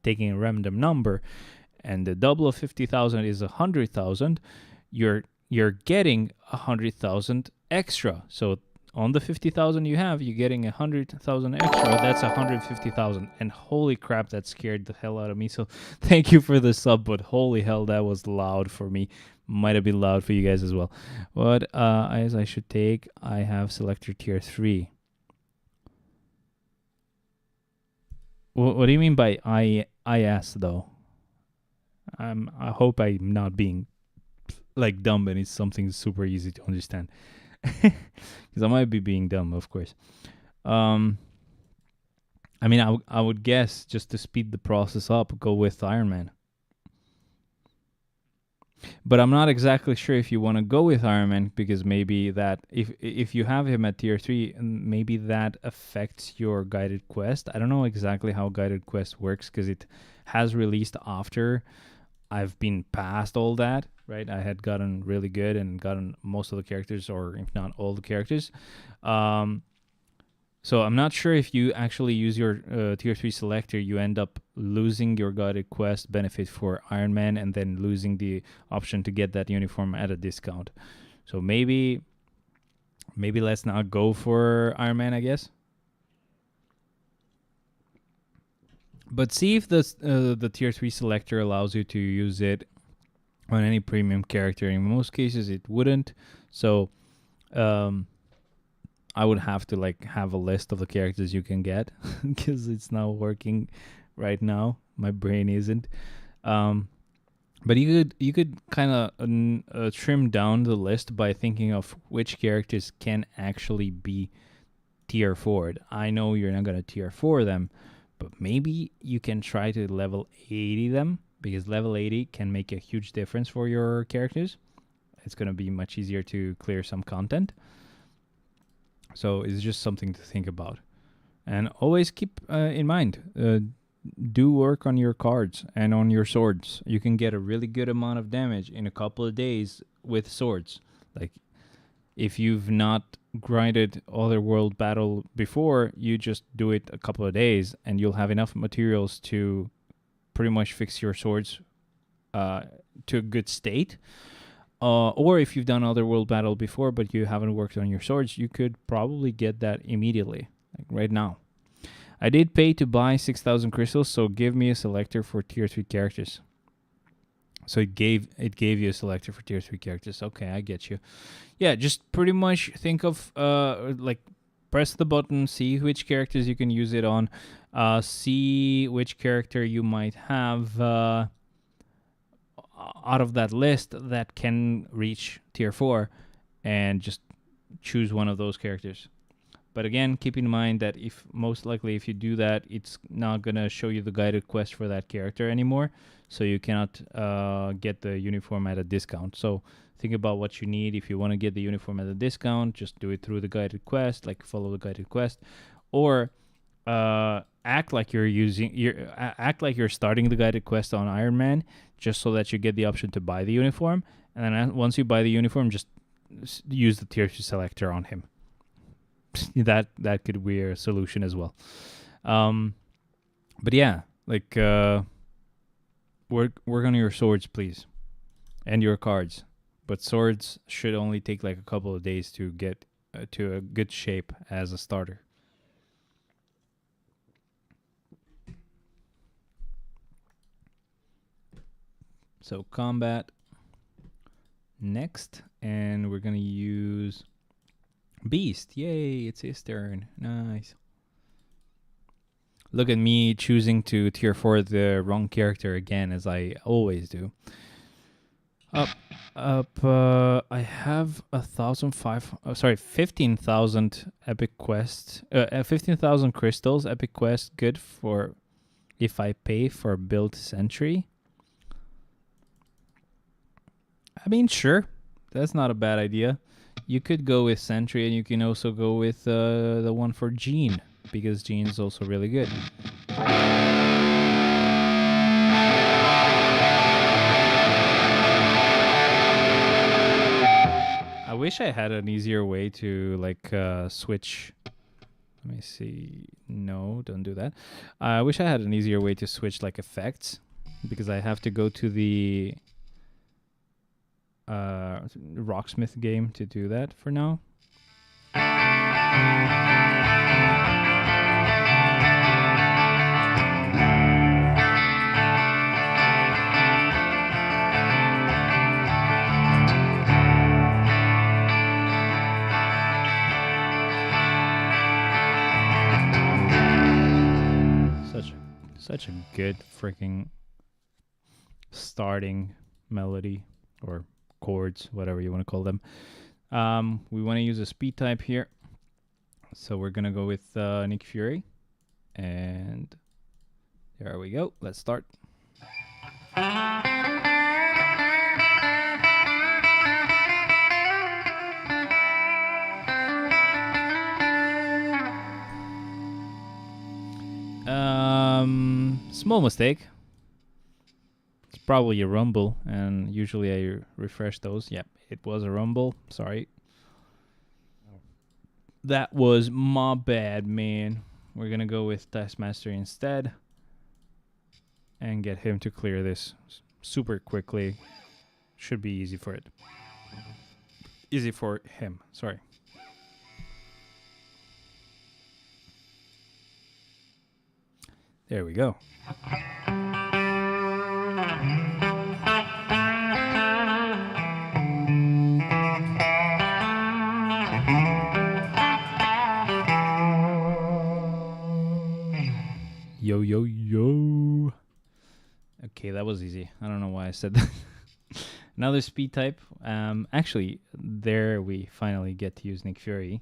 taking a random number, and the double of 50,000 is 100,000, you're getting 100,000 extra. So on the 50,000 you have, you're getting 100,000 extra. That's 150,000. And holy crap, that scared the hell out of me. So thank you for the sub, but holy hell, that was loud for me. Might have been loud for you guys as well. What as I should take, I have selector tier 3. What do you mean by IS though? I hope I'm not being like dumb and it's something super easy to understand. Because I might be being dumb, of course. I mean, I would guess, just to speed the process up, go with Iron Man. But I'm not exactly sure if you want to go with Iron Man, because maybe that if you have him at tier 3, maybe that affects your guided quest. I don't know exactly how guided quest works, because it has released after I've been past all that, right? I had gotten really good and gotten most of the characters, or if not all the characters. So I'm not sure if you actually use your tier 3 selector, you end up losing your guided quest benefit for Iron Man and then losing the option to get that uniform at a discount. So maybe let's not go for Iron Man, I guess. But see if the tier 3 selector allows you to use it on any premium character. In most cases, it wouldn't. So I would have to have a list of the characters you can get, because it's not working right now. My brain isn't. But you could kind of trim down the list by thinking of which characters can actually be tier 4'd. I know you're not gonna tier 4 them, but maybe you can try to level 80 them, because level 80 can make a huge difference for your characters. It's going to be much easier to clear some content. So it's just something to think about. And always keep in mind, do work on your cards and on your swords. You can get a really good amount of damage in a couple of days with swords. Like, if you've not grinded Otherworld Battle before, you just do it a couple of days and you'll have enough materials to pretty much fix your swords to a good state. Or if you've done Otherworld Battle before but you haven't worked on your swords, you could probably get that immediately, like right now. I did pay to buy 6,000 crystals, so give me a selector for tier 3 characters. So it gave you a selector for tier 3 characters. Okay, I get you. Yeah, just pretty much think of press the button, see which characters you can use it on, see which character you might have out of that list that can reach tier 4 and just choose one of those characters. But again, keep in mind that most likely if you do that, it's not going to show you the guided quest for that character anymore. So you cannot get the uniform at a discount. So think about what you need. If you want to get the uniform at a discount, just do it through the guided quest, like follow the guided quest. Or act like you're starting the guided quest on Iron Man, just so that you get the option to buy the uniform. And then once you buy the uniform, just use the tier 2 selector on him. that could be a solution as well. But yeah, like work on your swords, please, and your cards. But swords should only take like a couple of days to get to a good shape as a starter. So combat next, and we're gonna use Beast. Yay, it's his turn. Nice. Look at me choosing to tier 4 the wrong character again, as I always do. I have 15,000 epic quests. 15,000 crystals epic quest. Good for if I pay for build sentry. I mean, sure, that's not a bad idea. You could go with Sentry, and you can also go with the one for Jean, because Jean is also really good. I wish I had an easier way to like switch. Let me see. No, don't do that. I wish I had an easier way to switch like effects, because I have to go to the Rocksmith game to do that for now. Such a good freaking starting melody or chords, whatever you want to call them. We want to use a speed type here, so we're gonna go with Nick Fury, and there we go. Let's start. Small mistake. It's probably a rumble, and usually I refresh those. Yep, it was a rumble. Sorry. That was my bad, man. We're gonna go with Taskmaster instead and get him to clear this super quickly. Should be easy for it. Easy for him, sorry. There we go. Yo, yo, yo. Okay, that was easy. I don't know why I said that. Another speed type. Actually, there we finally get to use Nick Fury.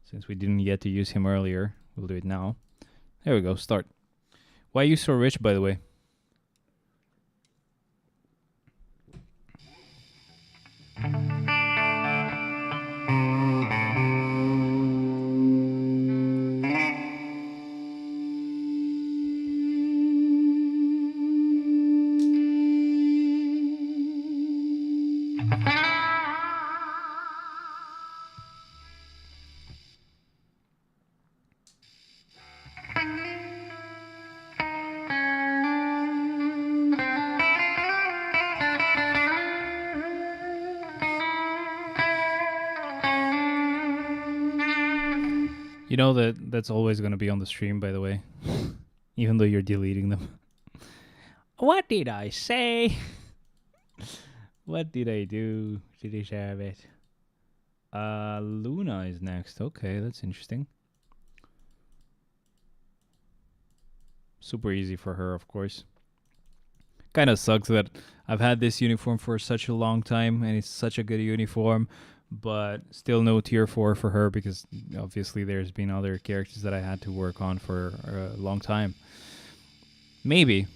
Since we didn't get to use him earlier, we'll do it now. There we go, start. Why are you so rich, by the way? You know that's always going to be on the stream, by the way, even though you're deleting them. What did I say? What did I do to deserve it? Luna is next. Okay, that's interesting. Super easy for her, of course. Kind of sucks that I've had this uniform for such a long time and it's such a good uniform, but still no tier 4 for her because obviously there's been other characters that I had to work on for a long time. Maybe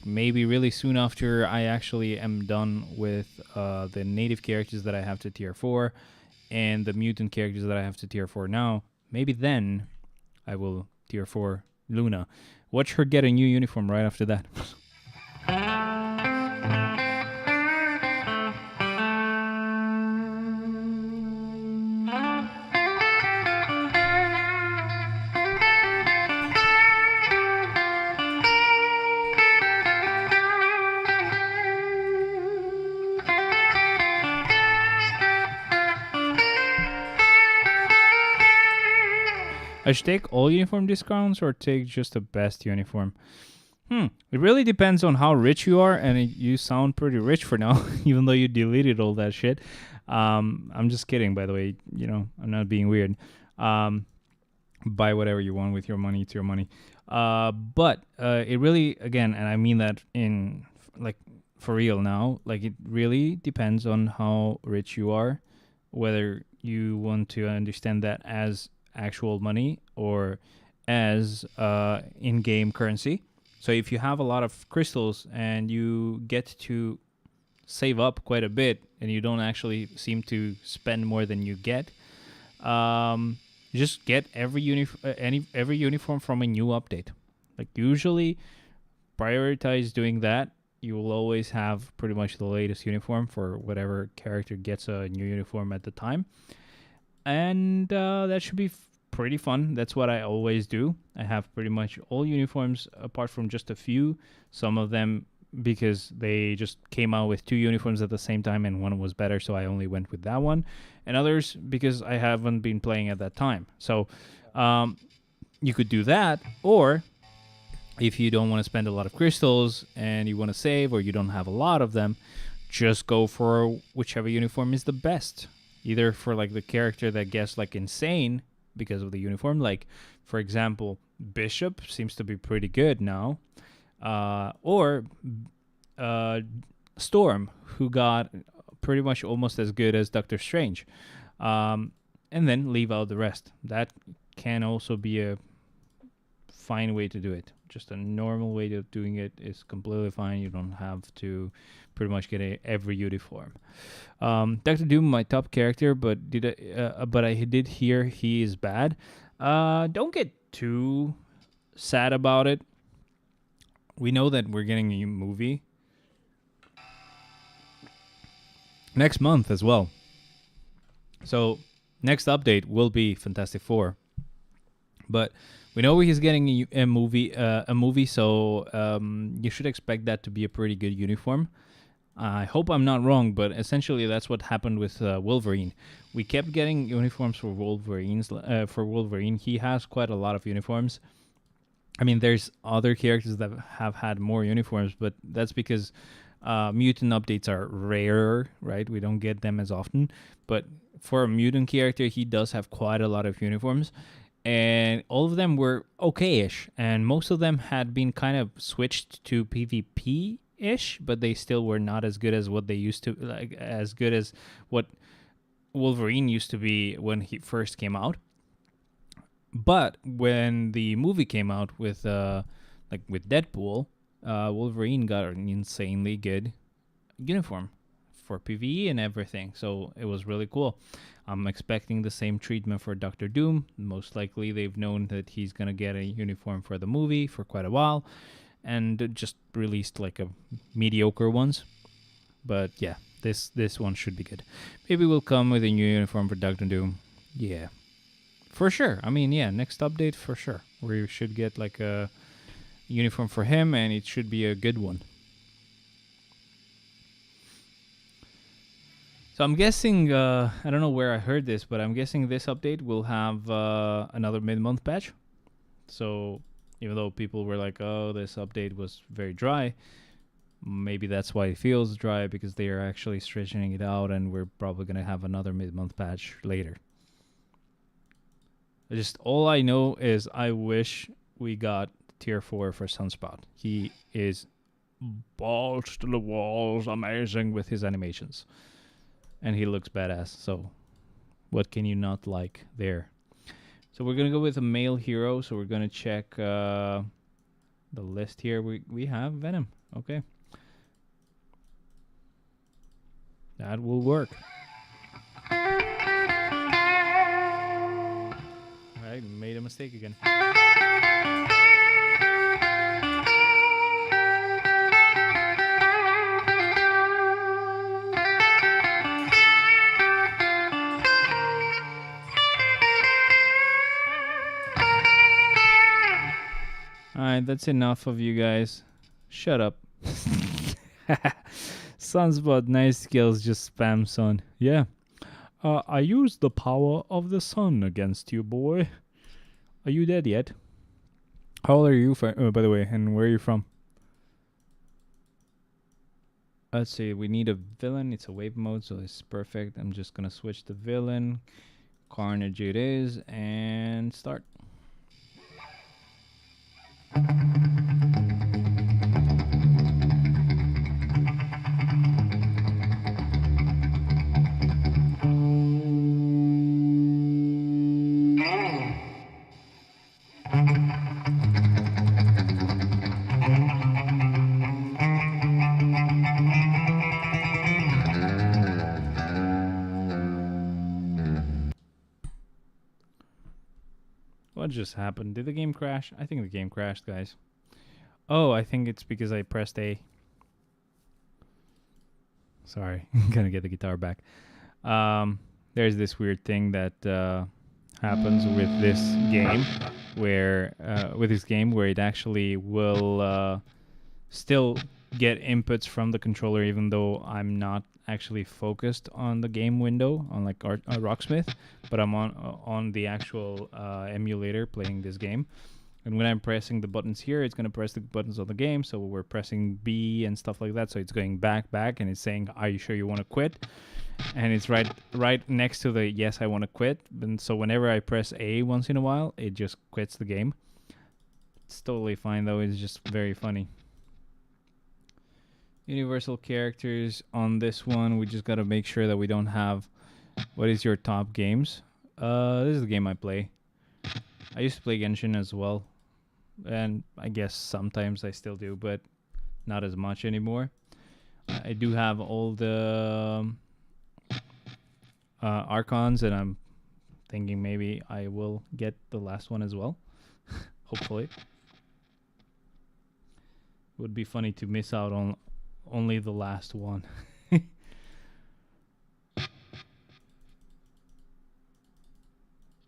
really soon after I actually am done with the native characters that I have to tier 4 and the mutant characters that I have to tier 4 now, maybe then I will tier 4 Luna. Watch her get a new uniform right after that. I should take all uniform discounts or take just the best uniform? It really depends on how rich you are, and you sound pretty rich for now, even though you deleted all that shit. I'm just kidding, by the way. I'm not being weird. Buy whatever you want with your money. It's your money. But it really, again, and I mean that in for real now. It really depends on how rich you are, whether you want to understand that as actual money or as in-game currency. So if you have a lot of crystals and you get to save up quite a bit and you don't actually seem to spend more than you get, just get every uniform from a new update. Usually prioritize doing that. You will always have pretty much the latest uniform for whatever character gets a new uniform at the time. And that should be pretty fun. That's what I always do. I have pretty much all uniforms apart from just a few. Some of them because they just came out with 2 uniforms at the same time and one was better, so I only went with that one. And others because I haven't been playing at that time. So you could do that, or if you don't want to spend a lot of crystals and you want to save or you don't have a lot of them, just go for whichever uniform is the best. Either for the character that gets insane because of the uniform, for example, Bishop seems to be pretty good now, or Storm, who got pretty much almost as good as Doctor Strange, and then leave out the rest. That can also be a fine way to do it. Just a normal way of doing it is completely fine. You don't have to pretty much get every uniform. Doctor Doom, my top character, but I did hear he is bad. Don't get too sad about it. We know that we're getting a new movie next month as well. So next update will be Fantastic Four, but we know he's getting a movie. So you should expect that to be a pretty good uniform. I hope I'm not wrong, but essentially that's what happened with Wolverine. We kept getting uniforms for Wolverine. He has quite a lot of uniforms. I mean, there's other characters that have had more uniforms, but that's because mutant updates are rarer, right? We don't get them as often. But for a mutant character, he does have quite a lot of uniforms. And all of them were okay-ish. And most of them had been kind of switched to PvP-ish, but they still were not as good as what they used to, as good as what Wolverine used to be when he first came out. But when the movie came out with with Deadpool, Wolverine got an insanely good uniform for PvE and everything. So it was really cool. I'm expecting the same treatment for Doctor Doom. Most likely they've known that he's going to get a uniform for the movie for quite a while and just released a mediocre ones. But yeah, this one should be good. Maybe we'll come with a new uniform for Doctor Doom. Yeah. For sure. I mean, yeah, next update for sure. We should get a uniform for him, and it should be a good one. So I'm guessing, I don't know where I heard this, but I'm guessing this update will have another mid-month patch. So even though people were like, oh, this update was very dry, maybe that's why it feels dry, because they are actually stretching it out, and we're probably going to have another mid-month patch later. Just all I know is I wish we got tier 4 for Sunspot. He is balls to the walls, amazing with his animations. And he looks badass, so what can you not like there? So we're gonna go with a male hero, so we're gonna check the list here. We have Venom. Okay. That will work. I made a mistake again. Alright, that's enough of you guys. Shut up. Sunspot, nice skills, just spam sun. Yeah. I used the power of the sun against you, boy. Are you dead yet? How old are you, by the way, and where are you from? Let's see, we need a villain. It's a wave mode, so it's perfect. I'm just gonna switch the villain. Carnage it is, and start. What just happened? Did the game crash? I think the game crashed, guys. Oh, I think it's because I pressed A. Sorry, gonna get the guitar back. There's this weird thing that happens with this game, where it actually will still get inputs from the controller, even though I'm not actually focused on the game window on like Rocksmith, but I'm on the actual emulator playing this game. And when I'm pressing the buttons here, it's going to press the buttons on the game. So we're pressing B and stuff like that. So it's going back, and it's saying, "Are you sure you want to quit?" And it's right next to the "Yes, I want to quit." And so whenever I press A once in a while, it just quits the game. It's totally fine though. It's just very funny. Universal characters on this one. We just got to make sure that we don't have. What is your top games? This is the game I play. I used to play Genshin as well, and I guess sometimes I still do, but not as much anymore. I do have all the Archons, and I'm thinking maybe I will get the last one as well. Hopefully. Would be funny to miss out on only the last one.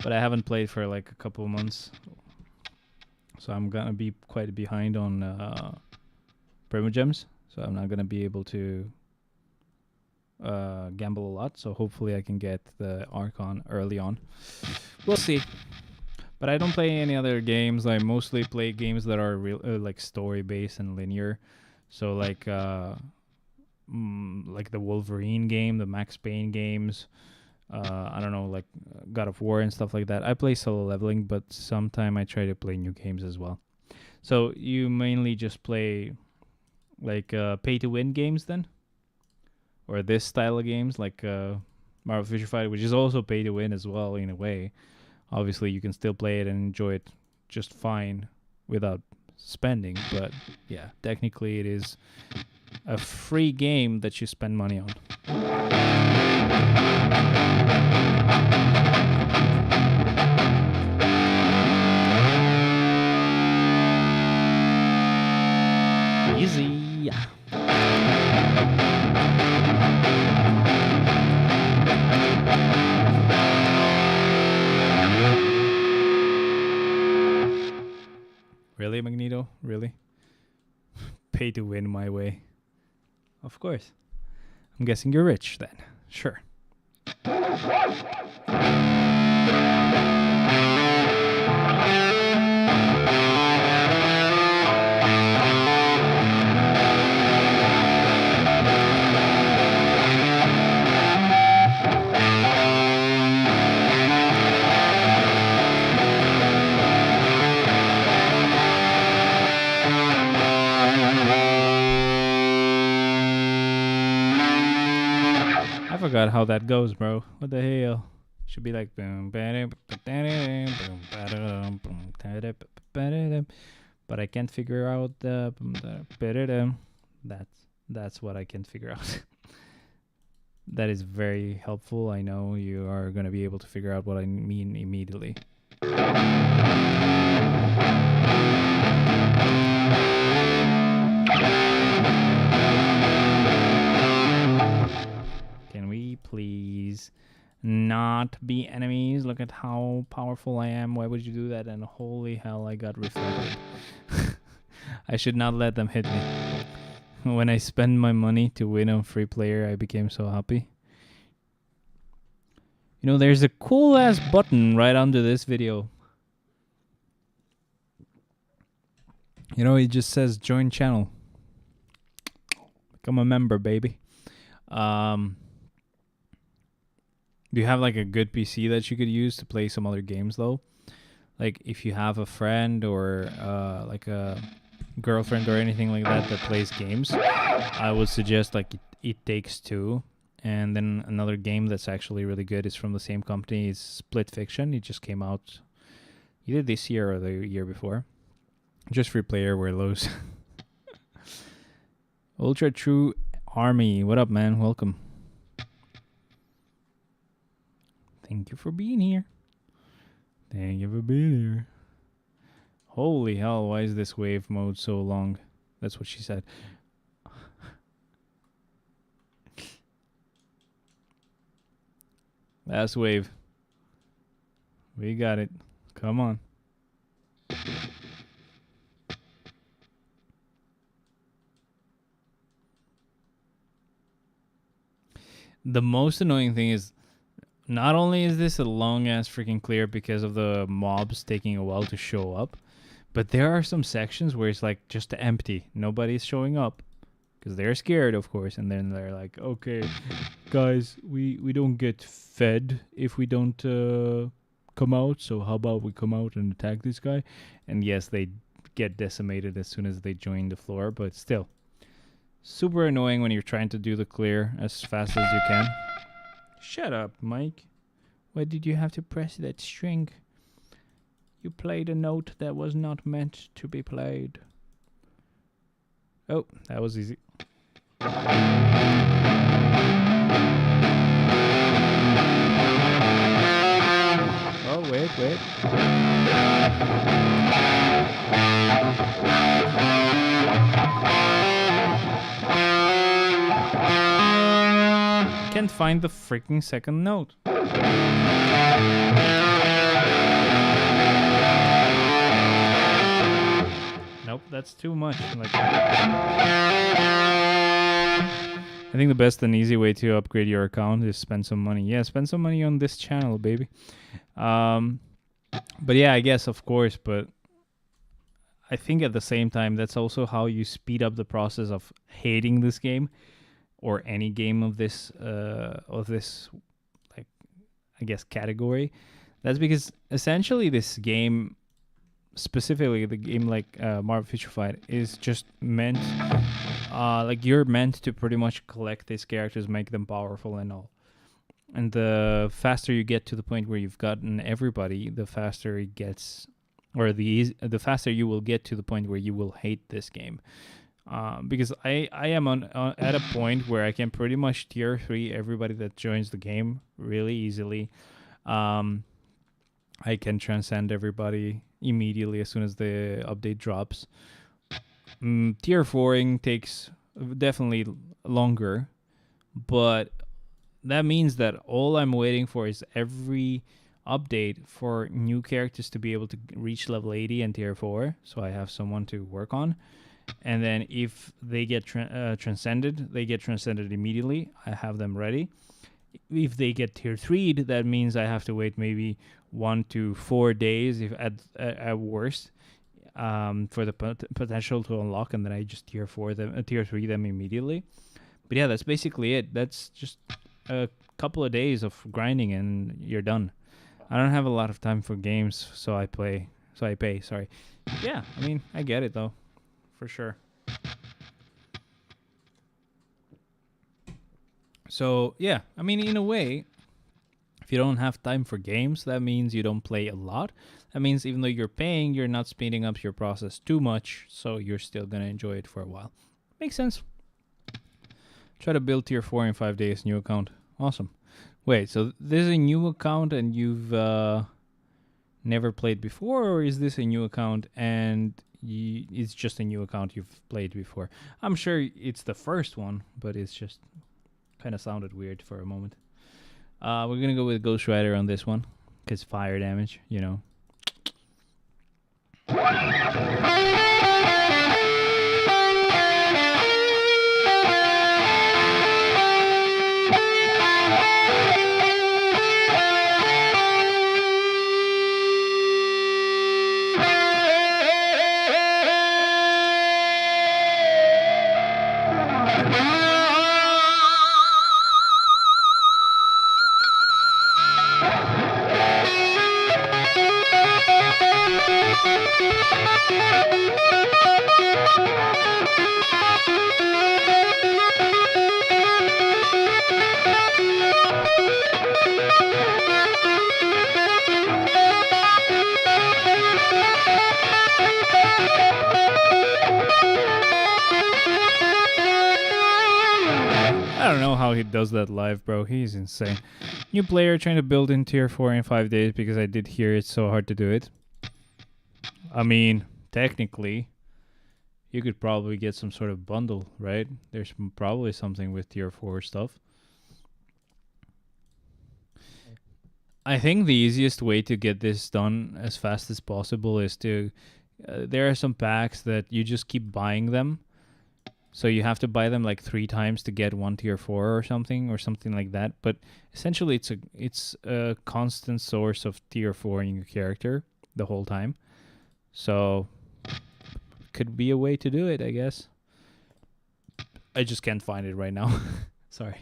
But I haven't played for like a couple of months, so I'm gonna be quite behind on Primogems, so I'm not gonna be able to gamble a lot. So hopefully I can get the Archon early on. We'll see. But I don't play any other games. I mostly play games that are real, like story based and linear. So like the Wolverine game, the Max Payne games. I don't know, like God of War and stuff like that. I play solo leveling, but sometime I try to play new games as well. So you mainly just play like pay to win games then, or this style of games like Marvel Future Fight, which is also pay to win as well in a way. Obviously, you can still play it and enjoy it just fine without spending, but yeah, technically it is a free game that you spend money on. Easy. Really, Magneto? Really? Pay to win my way. Of course. I'm guessing you're rich then. Sure. forgot how that goes, bro. What the hell? Should be like boom, but I can't figure out the that's what I can't figure out. That is very helpful. I know you are going to be able to figure out what I mean immediately. Can we please not be enemies? Look at how powerful I am. Why would you do that? And holy hell, I got reflected. I should not let them hit me. When I spend my money to win on free player, I became so happy. You know, there's a cool ass button right under this video. You know, it just says join channel. Become a member, baby. Do you have like a good PC that you could use to play some other games though? Like if you have a friend or like a girlfriend or anything like that that plays games, I would suggest like It Takes Two. And then another game that's actually really good is from the same company is Split Fiction. It just came out either this year or the year before. Just free player, we're lows. Ultra True Army, what up, man? Welcome. Thank you for being here. Thank you for being here. Holy hell, why is this wave mode so long? That's what she said. Last wave. We got it. Come on. The most annoying thing is not only is this a long ass freaking clear because of the mobs taking a while to show up, but there are some sections where it's like just empty. Nobody's showing up because they're scared, of course. And then they're like, okay, guys, we don't get fed if we don't come out. So how about we come out and attack this guy? And yes, they get decimated as soon as they join the floor, but still. Super annoying when you're trying to do the clear as fast as you can. Shut up, Mike. Why did you have to press that string? You played a note that was not meant to be played. Oh, that was easy. Oh, wait. Can't find the freaking second note. Nope, that's too much. Like, I think the best and easy way to upgrade your account is spend some money. Yeah, spend some money on this channel, baby. But yeah, I guess, of course, but I think at the same time, that's also how you speed up the process of hating this game. Or any game of this, like, I guess, category. That's because essentially this game, specifically the game like Marvel Future Fight, is just meant, like you're meant to pretty much collect these characters, make them powerful and all. And the faster you get to the point where you've gotten everybody, the faster it gets, or the faster you will get to the point where you will hate this game. Because I am at a point where I can pretty much tier 3 everybody that joins the game really easily. I can transcend everybody immediately as soon as the update drops. Tier 4ing takes definitely longer, but that means that all I'm waiting for is every update for new characters to be able to reach level 80 and tier 4, so I have someone to work on. And then if they get transcended, they get transcended immediately. I have them ready. If they get tier 3'd, that means I have to wait maybe 1 to 4 days, if at worst, for the potential to unlock, and then I just tier 3 them immediately. But yeah, that's basically it. That's just a couple of days of grinding, and you're done. I don't have a lot of time for games, so I pay. Sorry. Yeah, I mean, I get it though. For sure. So yeah, I mean, in a way, if you don't have time for games, that means you don't play a lot. That means even though you're paying, you're not speeding up your process too much, so you're still gonna enjoy it for a while. Makes sense. Try to build tier 4 in 5 days, new account. Awesome. Wait, so this is a new account and you've never played before, or is this a new account and it's just a new account you've played before? I'm sure it's the first one, but it's just kind of sounded weird for a moment. We're going to go with Ghost Rider on this one, because fire damage, you know. I don't know how he does that live, bro. He's insane. New player trying to build in tier 4 in 5 days because I did hear it's so hard to do it. I mean, technically, you could probably get some sort of bundle, right? There's probably something with tier 4 stuff. I think the easiest way to get this done as fast as possible is to... there are some packs that you just keep buying them. So you have to buy them like 3 times to get 1 tier 4 or something like that. But essentially, it's a constant source of tier 4 in your character the whole time. So could be a way to do it, I guess. I just can't find it right now. Sorry.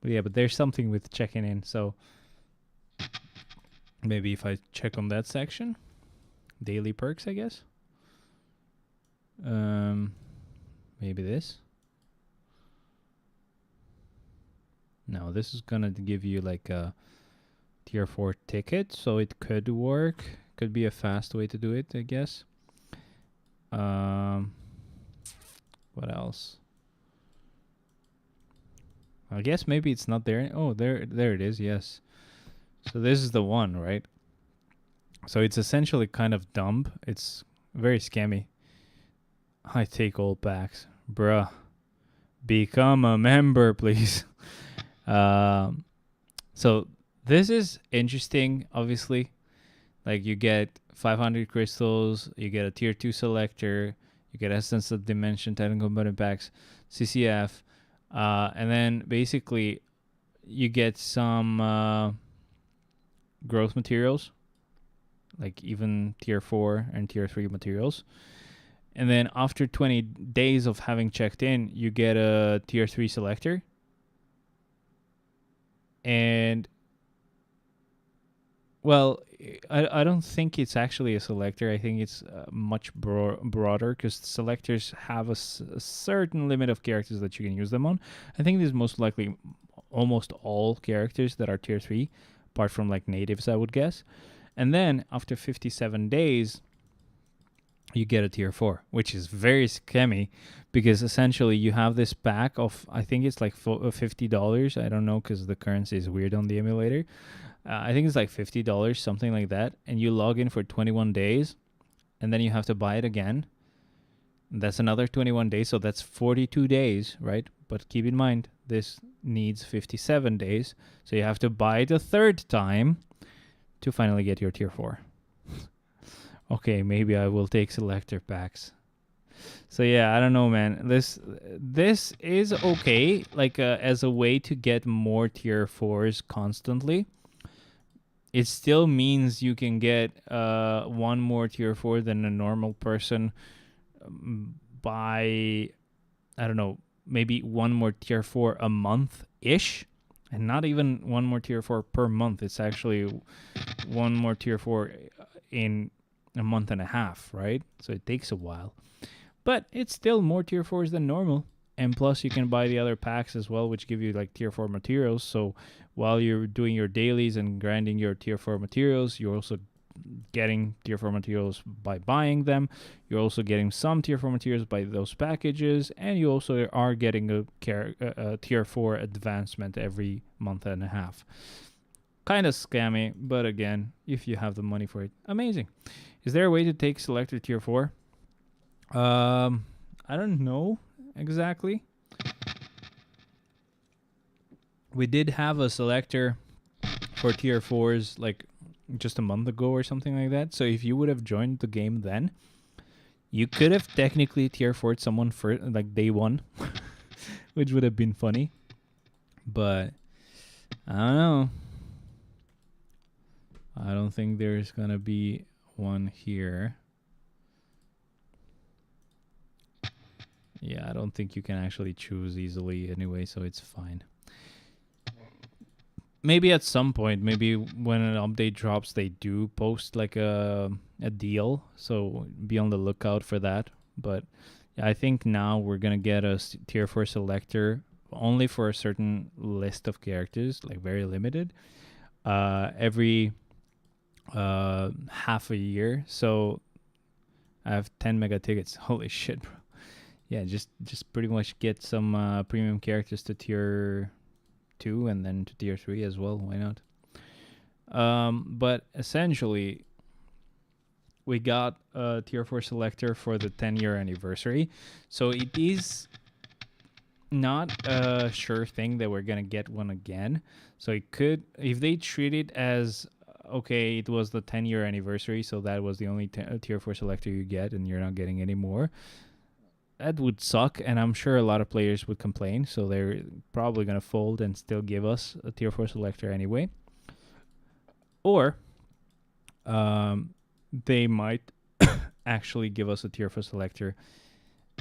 But yeah, but there's something with checking in. So maybe if I check on that section, daily perks, I guess. Maybe this. No, this is gonna give you like a tier 4 ticket, so it could work. Could be a fast way to do it, I guess. What else? I guess maybe it's not there. Oh, there it is. Yes. So this is the one, right? So it's essentially kind of dumb. It's very scammy. I take all packs. Bruh. Become a member, please. So this is interesting, obviously. Like you get 500 crystals, you get a tier 2 selector, you get Essence of Dimension, Titan Component Packs, CCF, and then basically you get some growth materials, like even tier 4 and tier 3 materials. And then after 20 days of having checked in, you get a tier 3 selector. And, well, I don't think it's actually a selector. I think it's much broader because selectors have a certain limit of characters that you can use them on. I think this is most likely almost all characters that are tier 3, apart from like natives, I would guess. And then after 57 days, you get a tier 4, which is very scammy because essentially you have this pack of, I think it's like $50. I don't know because the currency is weird on the emulator. I think it's like $50, something like that. And you log in for 21 days and then you have to buy it again. That's another 21 days. So that's 42 days, right? But keep in mind, this needs 57 days. So you have to buy it a third time to finally get your tier 4. Okay, maybe I will take selector packs. So yeah, I don't know, man. This is okay, like as a way to get more tier 4s constantly. It still means you can get one more tier 4 than a normal person by, I don't know, maybe one more tier 4 a month-ish. And not even one more tier 4 per month. It's actually one more tier 4 in a month and a half, right? So it takes a while. But it's still more tier 4s than normal. And plus you can buy the other packs as well, which give you like tier 4 materials. So while you're doing your dailies and grinding your tier 4 materials, you're also getting tier 4 materials by buying them. You're also getting some tier 4 materials by those packages, and you also are getting a tier 4 advancement every month and a half. Kind of scammy, but again, if you have the money for it, amazing. Is there a way to take selector tier 4? I don't know exactly. We did have a selector for tier 4s like just a month ago or something like that. So if you would have joined the game then, you could have technically tier 4'd someone for like day one, which would have been funny. But I don't know. I don't think there's gonna be one here. Yeah, I don't think you can actually choose easily anyway, so it's fine. Maybe at some point, maybe when an update drops, they do post like a deal, so be on the lookout for that. But I think now we're gonna get a tier 4 selector only for a certain list of characters, like very limited, every half a year. So I have 10 mega tickets. Holy shit, bro. Yeah, just pretty much get some premium characters to tier 2 and then to tier 3 as well. Why not? But essentially, we got a tier 4 selector for the 10-year anniversary. So it is not a sure thing that we're gonna get one again. So it could, if they treat it as okay, it was the 10-year anniversary, so that was the only tier 4 selector you get, and you're not getting any more. That would suck, and I'm sure a lot of players would complain, so they're probably going to fold and still give us a tier 4 selector anyway. Or they might actually give us a tier 4 selector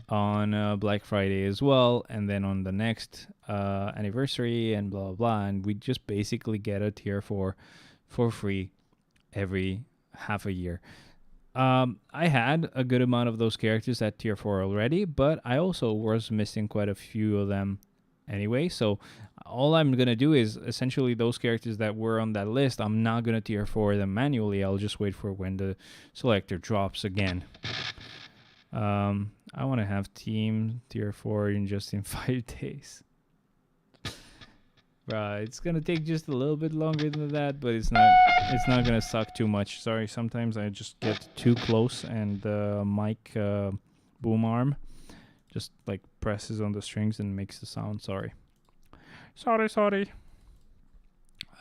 on Black Friday as well, and then on the next anniversary and blah, blah, blah, and we just basically get a tier 4 for free every half a year. I had a good amount of those characters at tier 4 already, but I also was missing quite a few of them anyway. So all I'm going to do is essentially those characters that were on that list, I'm not going to tier 4 them manually. I'll just wait for when the selector drops again. I want to have team tier 4 in just in 5 days. Right, it's gonna take just a little bit longer than that, but it's not gonna suck too much. Sorry, sometimes I just get too close and the mic boom arm just like presses on the strings and makes the sound. Sorry.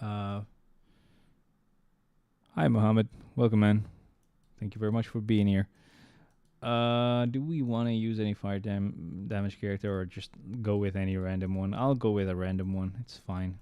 Hi Mohammed, welcome man. Thank you very much for being here. Do we want to use any fire damage character or just go with any random one? I'll go with a random one. It's fine.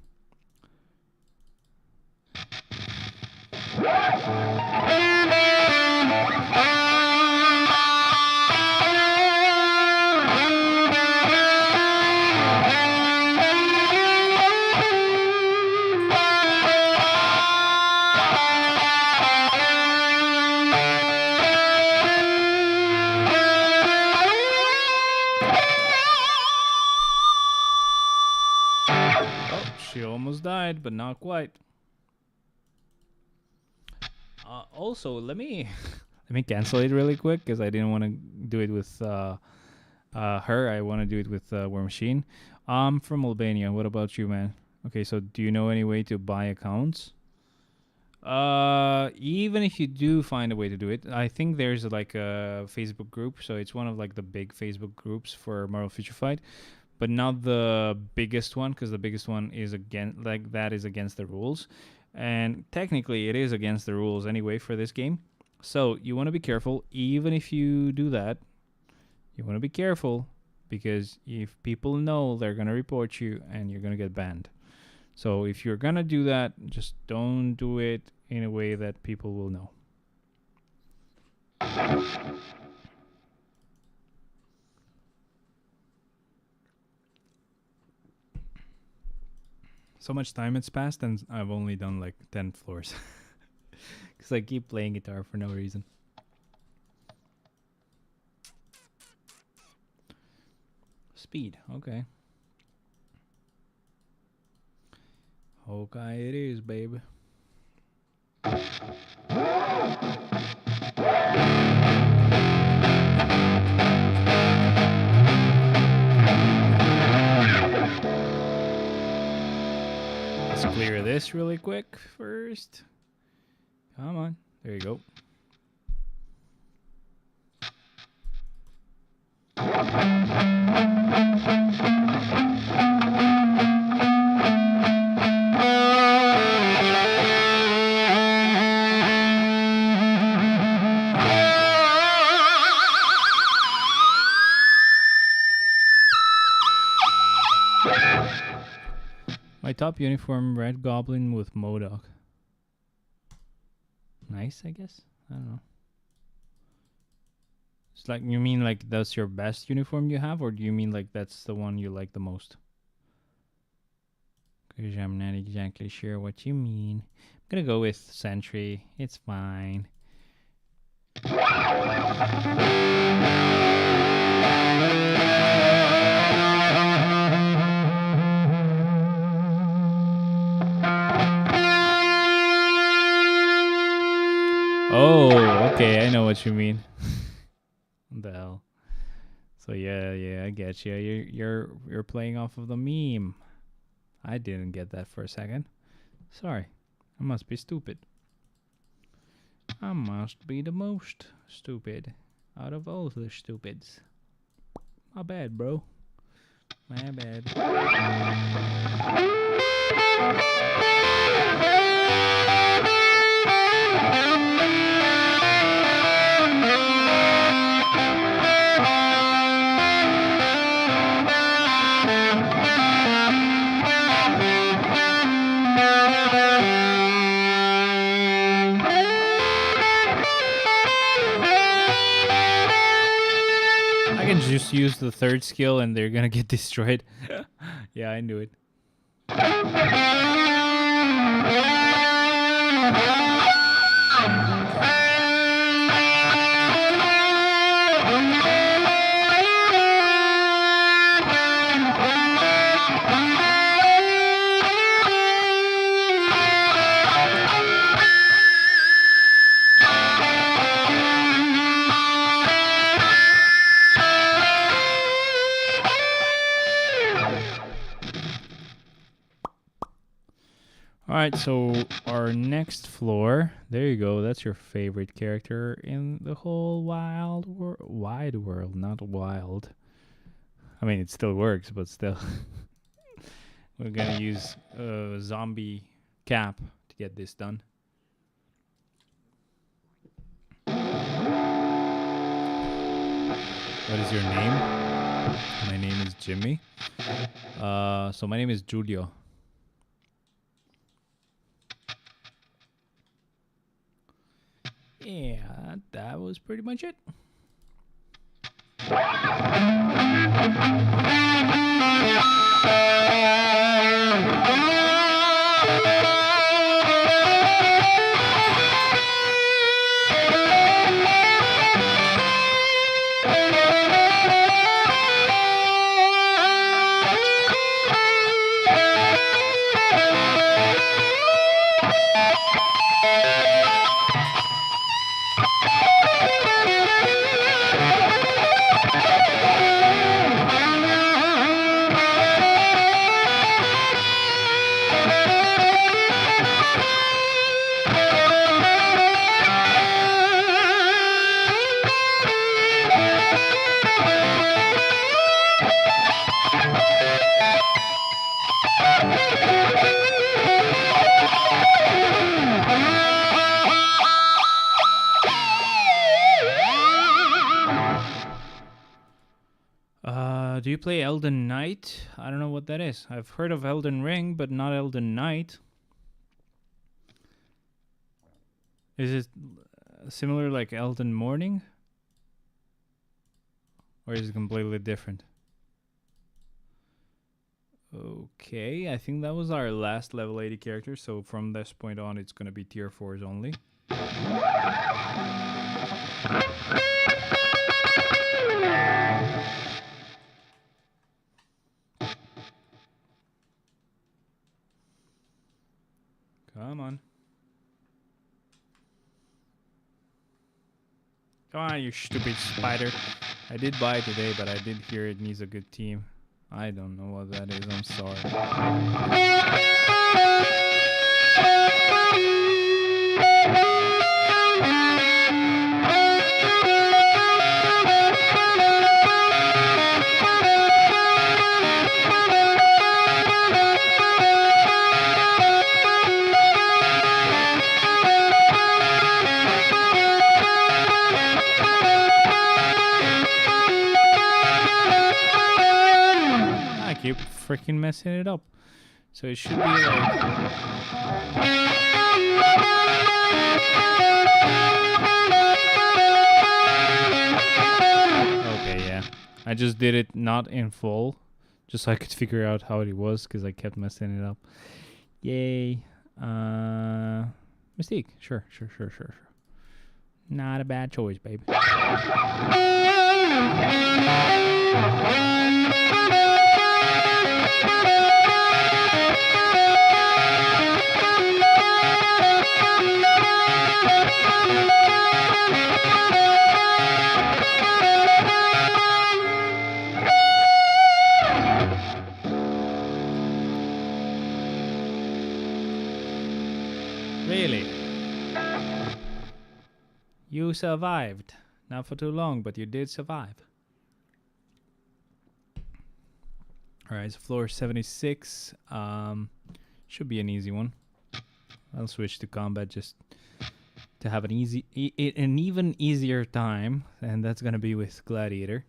She almost died, but not quite. Also, let me cancel it really quick because I didn't want to do it with her. I want to do it with War Machine. I'm from Albania. What about you, man? Okay, so do you know any way to buy accounts? Even if you do find a way to do it, I think there's like a Facebook group. So it's one of like the big Facebook groups for Marvel Future Fight. But not the biggest one, because the biggest one is against the rules, and technically it is against the rules anyway for this game. So you want to be careful. Even if you do that, you want to be careful because if people know, they're gonna report you and you're gonna get banned. So if you're gonna do that, just don't do it in a way that people will know. So much time has passed and I've only done like 10 floors. Because I keep playing guitar for no reason. speed. Okay. Okay, it is, baby. Let's clear this really quick first. Come on. There you go. My top uniform, Red Goblin with Modok. Nice, I guess. I don't know. It's like, you mean like that's your best uniform you have, or do you mean like that's the one you like the most? Because I'm not exactly sure what you mean. I'm gonna go with Sentry. It's fine. Oh, okay, I know what you mean. What the hell? So yeah, I get you. You're playing off of the meme. I didn't get that for a second. Sorry, I must be stupid. I must be the most stupid out of all the stupids. My bad, bro. My bad. I can just use the third skill and they're gonna get destroyed. Yeah, I knew it. Alright, so our next floor, there you go, that's your favorite character in the whole wide world, not wild. I mean, it still works, but still. We're gonna use a zombie cap to get this done. What is your name? My name is Jimmy. So my name is Julio. Yeah, that was pretty much it. Do you play Elden Knight? I don't know what that is. I've heard of Elden Ring, but not Elden Knight. Is it similar like Elden Morning? Or is it completely different? Okay, I think that was our last level 80 character, so from this point on it's gonna be tier 4s only. Come on. Come on, you stupid spider. I did buy it today, but I did hear it needs a good team. I don't know what that is. I'm sorry. I keep freaking messing it up. So it should be like... Okay, yeah. I just did it not in full, just so I could figure out how it was, because I kept messing it up. Yay. Mystique. Sure. Not a bad choice, baby. Really? You survived. Not for too long, but you did survive. Alright, so floor 76. Should be an easy one. I'll switch to combat just to have an even easier time, and that's gonna be with Gladiator.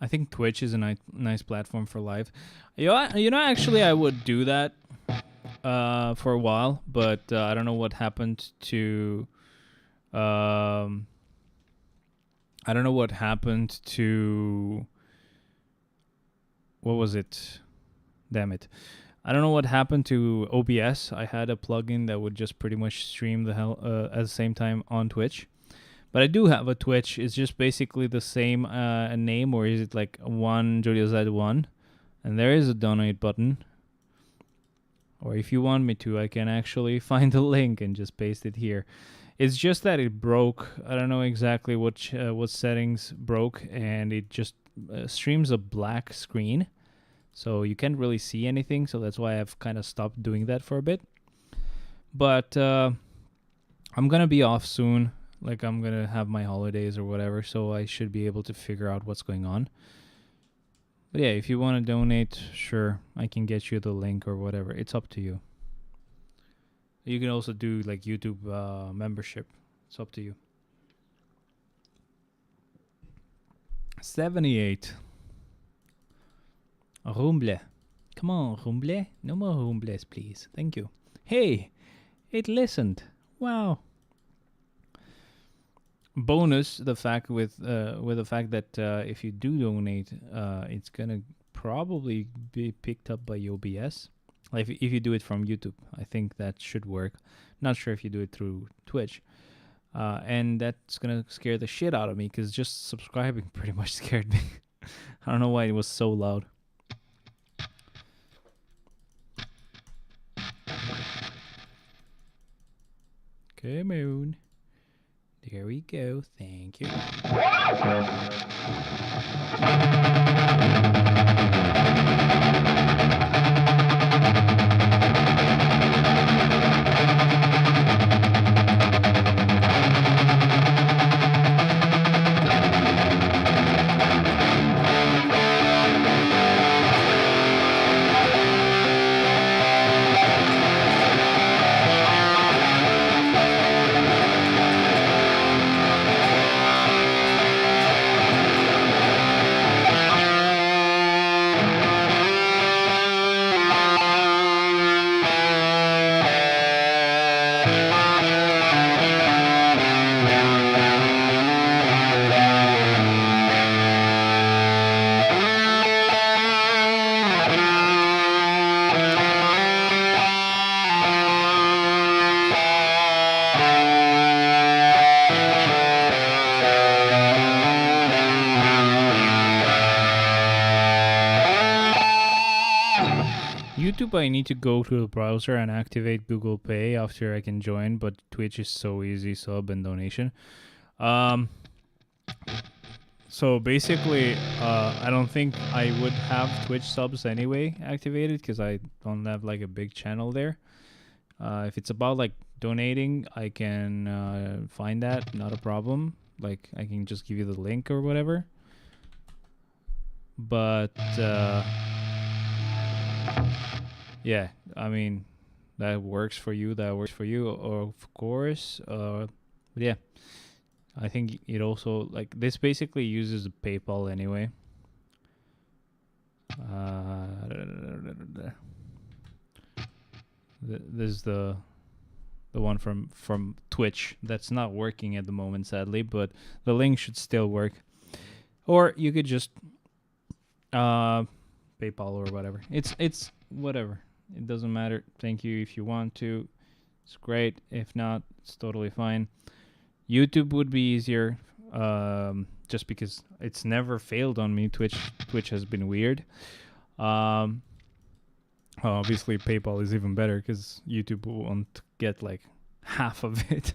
I think Twitch is a nice platform for live. You know, actually, I would do that for a while, but I don't know what happened to. I don't know what happened to. What was it? Damn it. I don't know what happened to OBS. I had a plugin that would just pretty much stream the hell at the same time on Twitch. But I do have a Twitch. It's just basically the same name, or is it like one JojoZ1? And there is a donate button. Or if you want me to, I can actually find the link and just paste it here. It's just that it broke. I don't know exactly what settings broke, and it just streams a black screen. So you can't really see anything. So that's why I've kind of stopped doing that for a bit. But I'm going to be off soon. Like, I'm going to have my holidays or whatever. So I should be able to figure out what's going on. But yeah, if you want to donate, sure, I can get you the link or whatever. It's up to you. You can also do like YouTube membership. It's up to you. 78. Rumble. Come on, Rumble. No more Rumbles, please. Thank you. Hey, it listened. Wow. Bonus, the fact with the fact that if you do donate, it's gonna probably be picked up by OBS. Like if you do it from YouTube, I think that should work. Not sure if you do it through Twitch. And that's gonna scare the shit out of me, because just subscribing pretty much scared me. I don't know why it was so loud. Come on. There we go. Thank you. YouTube, I need to go to the browser and activate Google Pay after I can join, but Twitch is so easy, sub and donation. So basically, I don't think I would have Twitch subs anyway activated because I don't have like a big channel there. If it's about like donating, I can find that, not a problem. Like I can just give you the link or whatever. But yeah, I mean, that works for you. That works for you, of course. But yeah, I think it also like this basically uses PayPal anyway. This is the one from Twitch that's not working at the moment, sadly, but the link should still work. Or you could just PayPal or whatever. It's whatever. It doesn't matter. Thank you if you want to. It's great. If not, it's totally fine. YouTube would be easier, just because it's never failed on me. Twitch has been weird. Obviously, PayPal is even better because YouTube won't get like half of it.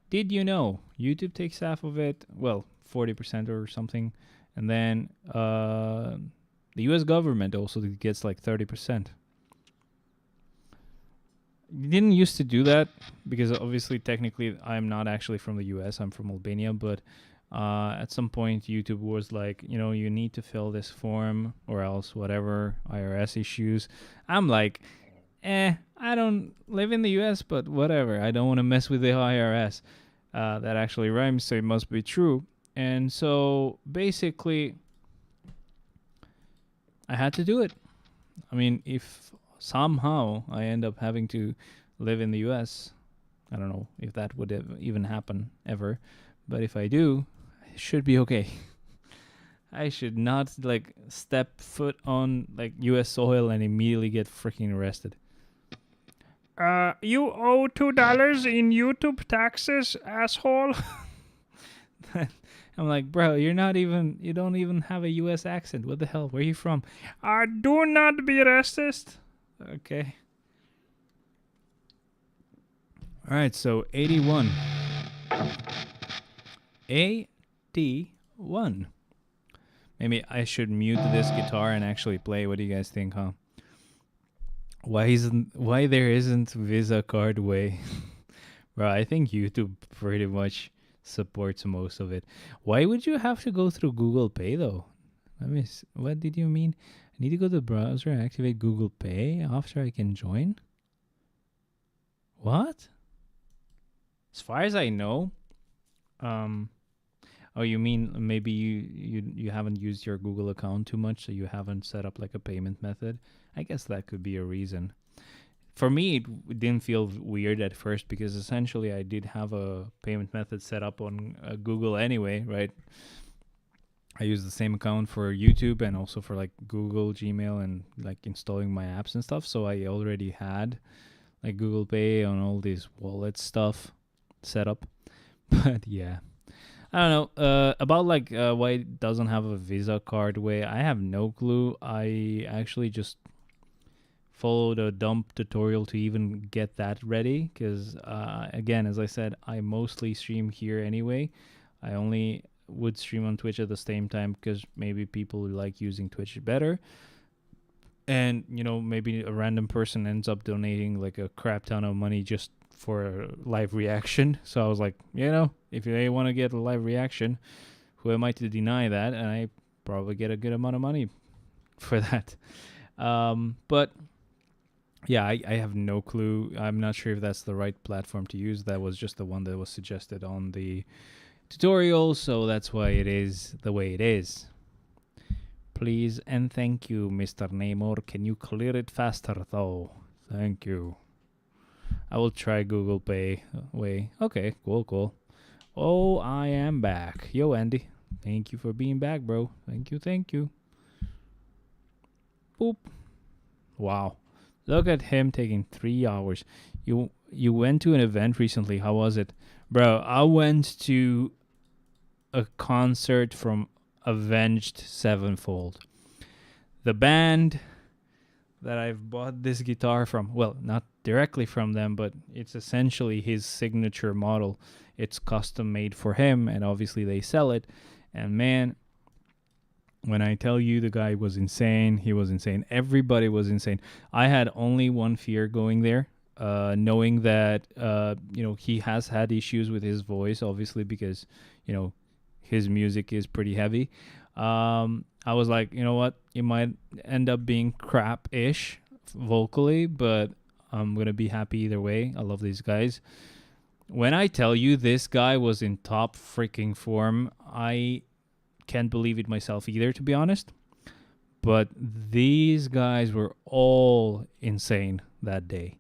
Did you know YouTube takes half of it? Well, 40% or something. And then the US government also gets like 30%. You didn't used to do that because obviously technically I'm not actually from the US, I'm from Albania, but at some point YouTube was like, you know, you need to fill this form or else whatever, IRS issues. I'm like, I don't live in the US, but whatever, I don't want to mess with the IRS. That actually rhymes, so it must be true. And so basically I had to do it. I mean, if somehow I end up having to live in the US, I don't know if that would even happen ever, but if I do, it should be okay. I should not like step foot on like US soil and immediately get freaking arrested. You owe $2 in YouTube taxes, asshole. I'm like, bro, you don't even have a US accent. What the hell? Where are you from? Do not be racist. Okay. All right, so 81. 81. Maybe I should mute this guitar and actually play. What do you guys think, huh? Why there isn't Visa card way? Bro, I think YouTube pretty much supports most of it. Why would you have to go through Google Pay though? What did you mean? I need to go to the browser and activate Google Pay after I can join? What? As far as I know, oh, you mean maybe you haven't used your Google account too much, so you haven't set up like a payment method? I guess that could be a reason. For me, it didn't feel weird at first because essentially I did have a payment method set up on Google anyway, right? I use the same account for YouTube and also for like Google, Gmail, and like installing my apps and stuff. So I already had like Google Pay and all this wallet stuff set up. But yeah, I don't know about like why it doesn't have a Visa card way. I have no clue. I actually just followed a dump tutorial to even get that ready because again, as I said, I mostly stream here anyway. I only would stream on Twitch at the same time because maybe people like using Twitch better, and you know, maybe a random person ends up donating like a crap ton of money just for a live reaction. So I was like, you know, if they want to get a live reaction, who am I to deny that? And I probably get a good amount of money for that. But yeah, I have no clue. I'm not sure if that's the right platform to use. That was just the one that was suggested on the tutorial, so that's why it is the way it is. Please and thank you, Mr. Namor. Can you clear it faster, though? Thank you. I will try Google Pay way. Okay, cool. Oh, I am back. Yo, Andy. Thank you for being back, bro. Thank you. Boop. Wow. Look at him taking 3 hours. You went to an event recently. How was it? Bro, I went to a concert from Avenged Sevenfold. The band that I've bought this guitar from. Well, not directly from them, but it's essentially his signature model. It's custom made for him, and obviously they sell it. And man, when I tell you the guy was insane, he was insane. Everybody was insane. I had only one fear going there, knowing that he has had issues with his voice, obviously because you know his music is pretty heavy. I was like, you know what, it might end up being crap-ish vocally, but I'm gonna be happy either way. I love these guys. When I tell you this guy was in top freaking form, I can't believe it myself either, to be honest. But these guys were all insane that day.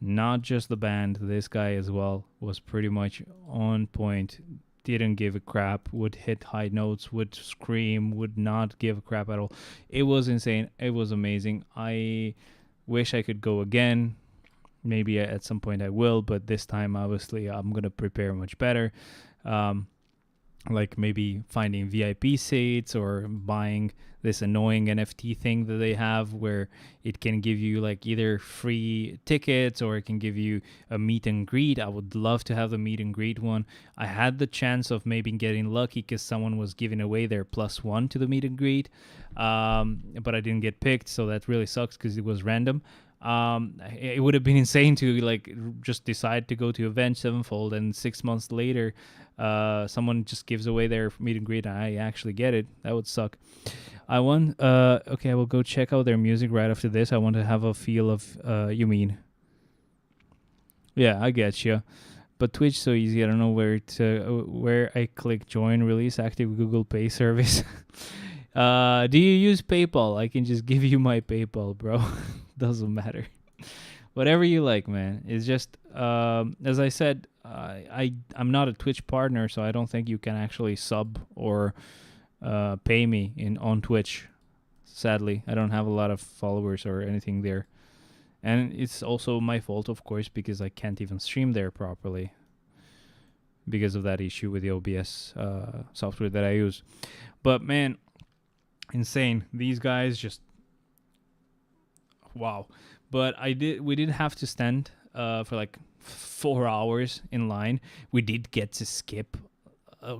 Not just the band, this guy as well was pretty much on point. Didn't give a crap, would hit high notes, would scream, would not give a crap at all. It was insane. It was amazing. I wish I could go again. Maybe at some point I will, but this time, obviously, I'm going to prepare much better. Like maybe finding VIP seats or buying this annoying NFT thing that they have where it can give you like either free tickets or it can give you a meet and greet. I would love to have the meet and greet one. I had the chance of maybe getting lucky because someone was giving away their +1 to the meet and greet, but I didn't get picked, so that really sucks because it was random. It would have been insane to like just decide to go to Avenged Sevenfold and 6 months later someone just gives away their meet and greet and I actually get it. That would suck. I want okay, I will go check out their music right after this. I want to have a feel of you mean. Yeah, I get you. But Twitch so easy. I don't know where I click join release active Google Pay service. Do you use PayPal? I can just give you my PayPal, bro. Doesn't matter. Whatever you like, man. It's just as I said, I'm not a Twitch partner, so I don't think you can actually sub or pay me on Twitch. Sadly, I don't have a lot of followers or anything there, and it's also my fault, of course, because I can't even stream there properly because of that issue with the OBS software that I use. But man, insane. These guys just wow. But we did have to stand for like 4 hours in line. We did get to skip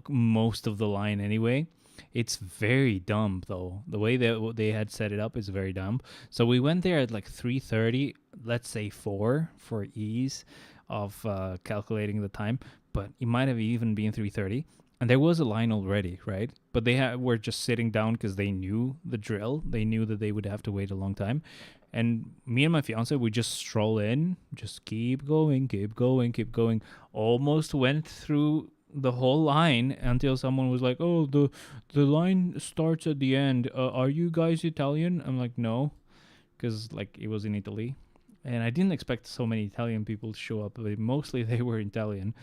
most of the line anyway. It's very dumb though. The way that they had set it up is very dumb. So we went there at like 3:30, let's say 4 for ease of calculating the time, but it might have even been 3:30. And there was a line already, right? But they were just sitting down because they knew the drill. They knew that they would have to wait a long time. And me and my fiance, we just stroll in, just keep going, keep going, keep going. Almost went through the whole line until someone was like, "Oh, the line starts at the end. Are you guys Italian?" I'm like, "No," because like it was in Italy, and I didn't expect so many Italian people to show up. But mostly they were Italian.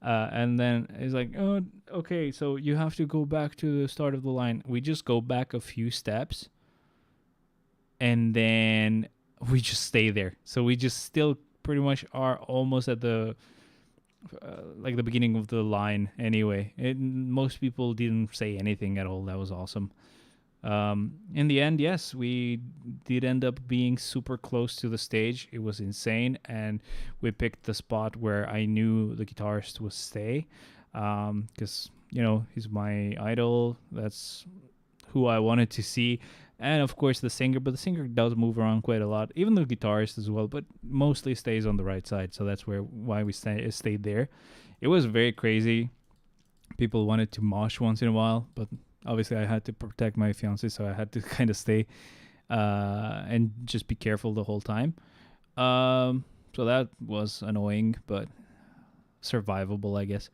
And then it's like, "Oh, okay, so you have to go back to the start of the line." We just go back a few steps, and then we just stay there. So we just still pretty much are almost at the like the beginning of the line anyway. Most people didn't say anything at all. That was awesome. In the end, yes, we did end up being super close to the stage. It was insane, and we picked the spot where I knew the guitarist would stay, because he's my idol. That's who I wanted to see, and of course the singer. But the singer does move around quite a lot, even the guitarist as well. But mostly stays on the right side, so that's why we stayed there. It was very crazy. People wanted to mosh once in a while, but obviously I had to protect my fiance, so I had to kind of stay and just be careful the whole time. So that was annoying, but survivable, I guess.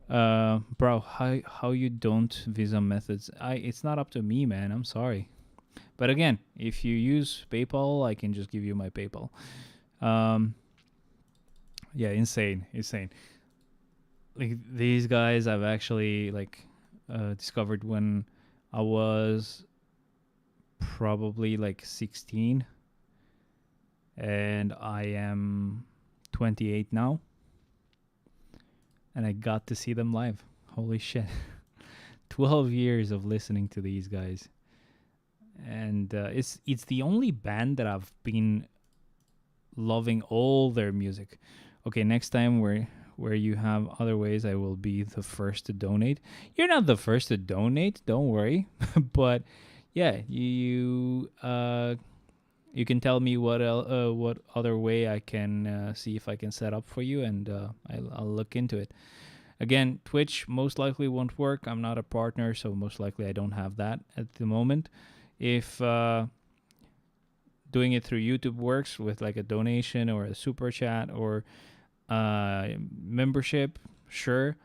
Bro, how you don't visa methods? It's not up to me, man. I'm sorry. But again, if you use PayPal, I can just give you my PayPal. Yeah, insane. Like these guys, I've actually discovered when I was probably like 16, and I am 28 now, and I got to see them live. Holy shit. 12 years of listening to these guys, and it's the only band that I've been loving all their music. Okay, next time where you have other ways, I will be the first to donate. You're not the first to donate, don't worry. But yeah, you can tell me what other way I can see if I can set up for you, and I'll look into it. Again, Twitch most likely won't work. I'm not a partner, so most likely I don't have that at the moment. If doing it through YouTube works with like a donation or a super chat or membership, sure.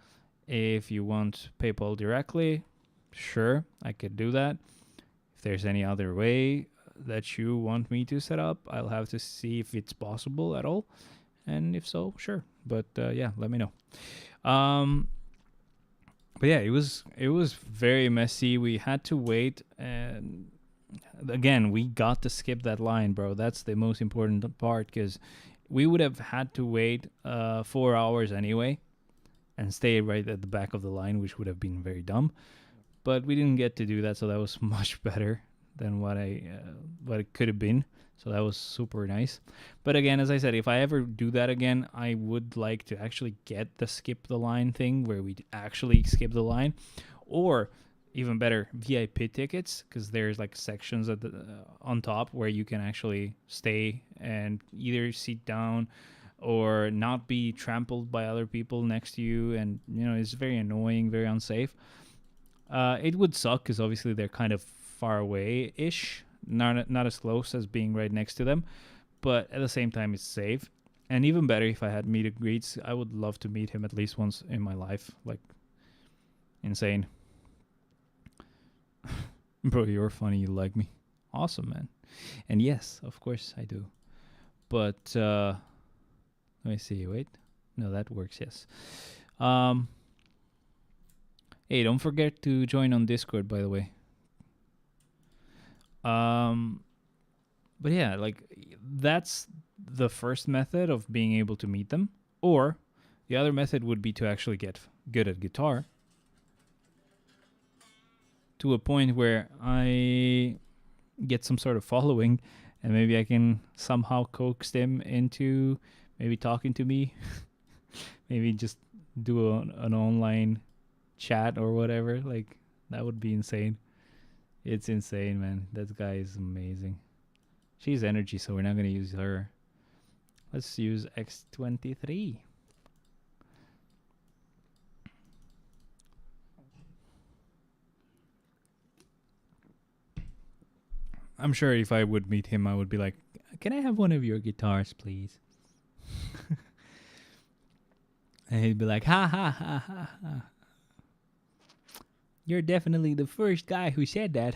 If you want PayPal directly, sure, I could do that. If there's any other way that you want me to set up, I'll have to see if it's possible at all. And if so, sure. But yeah, let me know. But yeah, it was very messy. We had to wait, and again, we got to skip that line, bro. That's the most important part, because we would have had to wait 4 hours anyway and stay right at the back of the line, which would have been very dumb. But we didn't get to do that, so that was much better than what it could have been. So that was super nice. But again, as I said, if I ever do that again, I would like to actually get the skip the line thing where we actually skip the line, or even better, VIP tickets, because there's like sections at the on top where you can actually stay and either sit down or not be trampled by other people next to you, and it's very annoying, very unsafe. It would suck because obviously they're kind of far away ish, not as close as being right next to them, but at the same time it's safe. And even better, if I had meet and greets, I would love to meet him at least once in my life. Like, insane. Bro, you're funny. You like me. Awesome, man. And yes, of course I do. But let me see. Wait. No, that works. Yes. Hey, don't forget to join on Discord, by the way. But yeah, like that's the first method of being able to meet them. Or the other method would be to actually get good at guitar to a point where I get some sort of following, and maybe I can somehow coax them into maybe talking to me. Maybe just do an online chat or whatever. Like, that would be insane. It's insane, man. That guy is amazing. She's energy, so we're not going to use her. Let's use X23. I'm sure if I would meet him, I would be like, can I have one of your guitars, please? And he'd be like, ha ha ha ha ha. You're definitely the first guy who said that.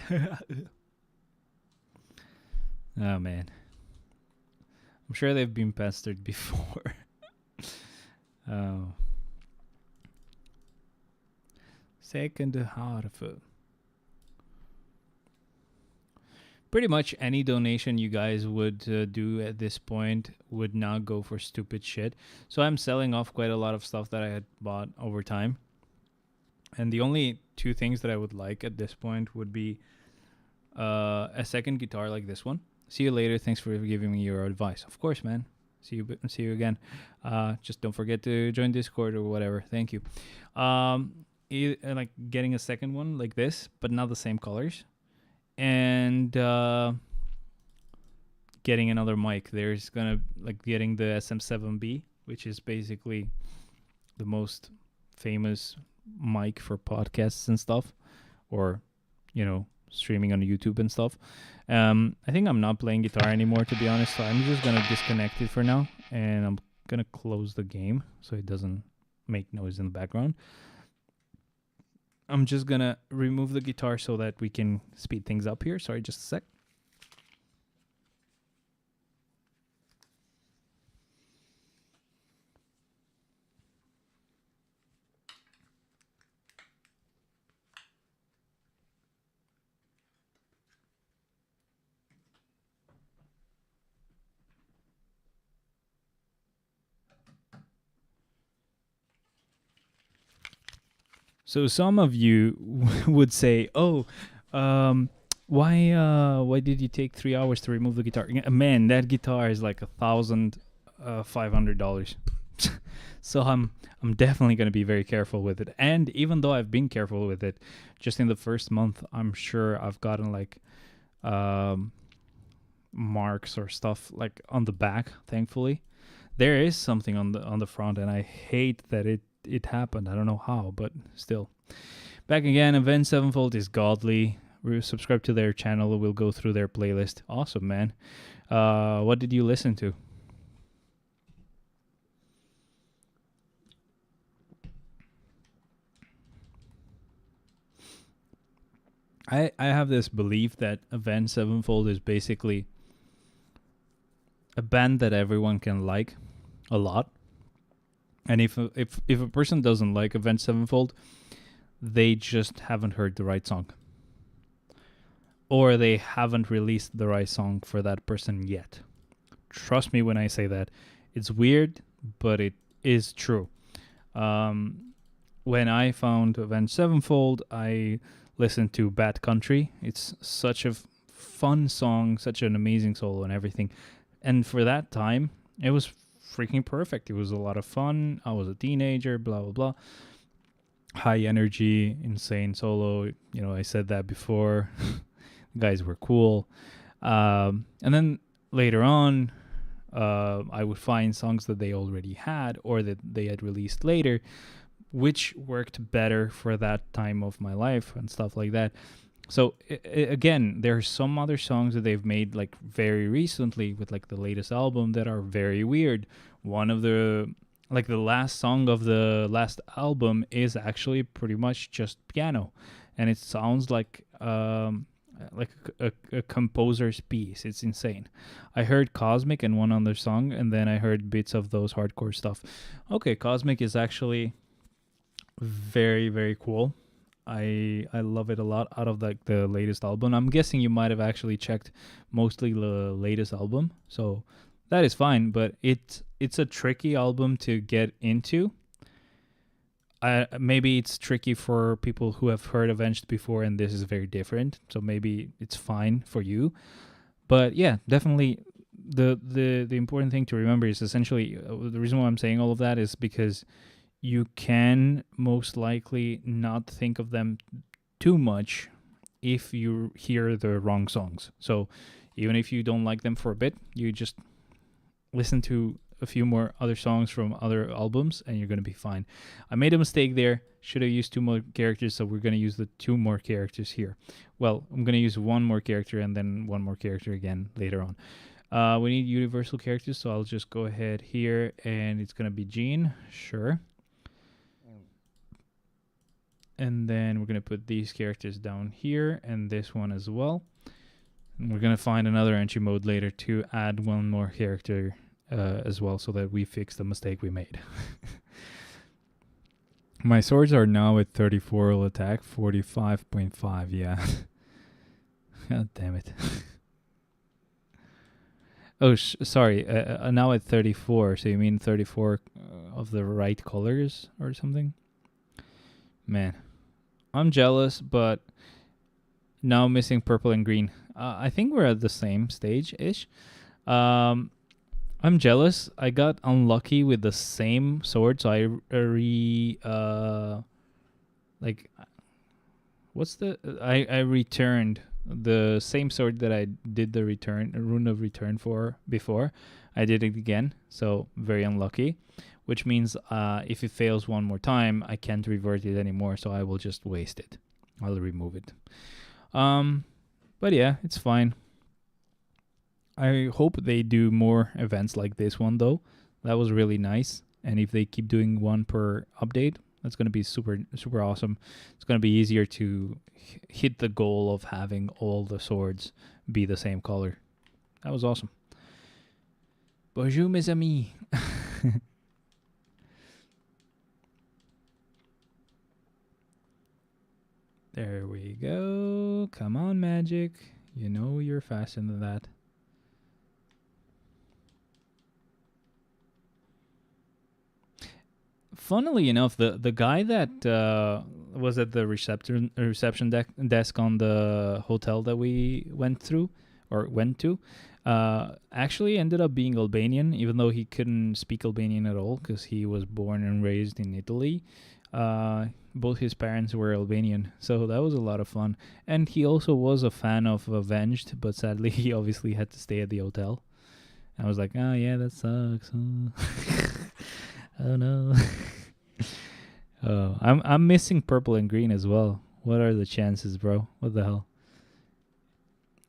Oh, man. I'm sure they've been pestered before. Oh. Second half. Pretty much any donation you guys would do at this point would not go for stupid shit. So I'm selling off quite a lot of stuff that I had bought over time. And the only two things that I would like at this point would be a second guitar like this one. See you later. Thanks for giving me your advice. Of course, man. See you again. Just don't forget to join Discord or whatever. Thank you. Like getting a second one like this, but not the same colors. And getting another mic. There's gonna like getting the SM7B, which is basically the most famous mic for podcasts and stuff, or streaming on YouTube and stuff. I think I'm not playing guitar anymore, to be honest, so I'm just gonna disconnect it for now, and I'm gonna close the game so it doesn't make noise in the background. I'm just gonna remove the guitar so that we can speed things up here. Sorry, just a sec. So some of you would say, "Oh, Why did you take 3 hours to remove the guitar? Man, that guitar is like $1,500. So I'm definitely gonna be very careful with it. And even though I've been careful with it, just in the first month, I'm sure I've gotten like um, marks or stuff like on the back. Thankfully, there is something on the front, and I hate that it happened. I don't know how, but still. Back again. Avenged Sevenfold is godly. Subscribe to their channel. We'll go through their playlist. Awesome, man. What did you listen to? I have this belief that Avenged Sevenfold is basically a band that everyone can like a lot. And if a person doesn't like Avenged Sevenfold, they just haven't heard the right song. Or they haven't released the right song for that person yet. Trust me when I say that. It's weird, but it is true. When I found Avenged Sevenfold, I listened to Bad Country. It's such a fun song, such an amazing solo and everything. And for that time, it was freaking perfect. It was a lot of fun. I was a teenager, blah, blah, blah. High energy, insane solo. You know, I said that before. Guys were cool. And then later on, I would find songs that they already had or that they had released later, which worked better for that time of my life and stuff like that. So again, there are some other songs that they've made like very recently with like the latest album that are very weird. One of the like the last song of the last album is actually pretty much just piano, and it sounds like a composer's piece. It's insane. I heard Cosmic and one other song, and then I heard bits of those hardcore stuff. Okay, Cosmic is actually very, very cool. I love it a lot out of like the latest album. I'm guessing you might have actually checked mostly the latest album, so that is fine. But it's a tricky album to get into. Maybe it's tricky for people who have heard Avenged before, and this is very different. So maybe it's fine for you. But yeah, definitely the important thing to remember is essentially the reason why I'm saying all of that is because you can most likely not think of them too much if you hear the wrong songs. So even if you don't like them for a bit, you just listen to a few more other songs from other albums and you're going to be fine. I made a mistake there. Should have used 2 more characters, so we're going to use the 2 more characters here. Well, I'm going to use 1 more character and then 1 more character again later on. We need universal characters, so I'll just go ahead here and it's going to be Jean. Sure. And then we're going to put these characters down here and this one as well. And we're going to find another entry mode later to add 1 more character as well so that we fix the mistake we made. My swords are now at 34 attack, 45.5, yeah. God damn it. Oh, sorry, now at 34, so you mean 34 of the right colors or something? Man. I'm jealous, but now missing purple and green. I think we're at the same stage-ish. I'm jealous. I got unlucky with the same sword, so I returned the same sword that I did the rune of return for before. I did it again, so very unlucky. Which means if it fails 1 more time, I can't revert it anymore, so I will just waste it. I'll remove it. But yeah, it's fine. I hope they do more events like this one, though. That was really nice. And if they keep doing 1 per update, that's going to be super, super awesome. It's going to be easier to hit the goal of having all the swords be the same color. That was awesome. Bonjour, mes amis. There we go. Come on, Magic. You know you're faster than that. Funnily enough, the guy that was at the reception desk on the hotel that we went to, actually ended up being Albanian, even though he couldn't speak Albanian at all because he was born and raised in Italy. Both his parents were Albanian, so that was a lot of fun. And he also was a fan of Avenged, but sadly he obviously had to stay at the hotel. I was like, oh yeah, that sucks. Oh no. I'm missing purple and green as well. What are the chances, bro? What the hell?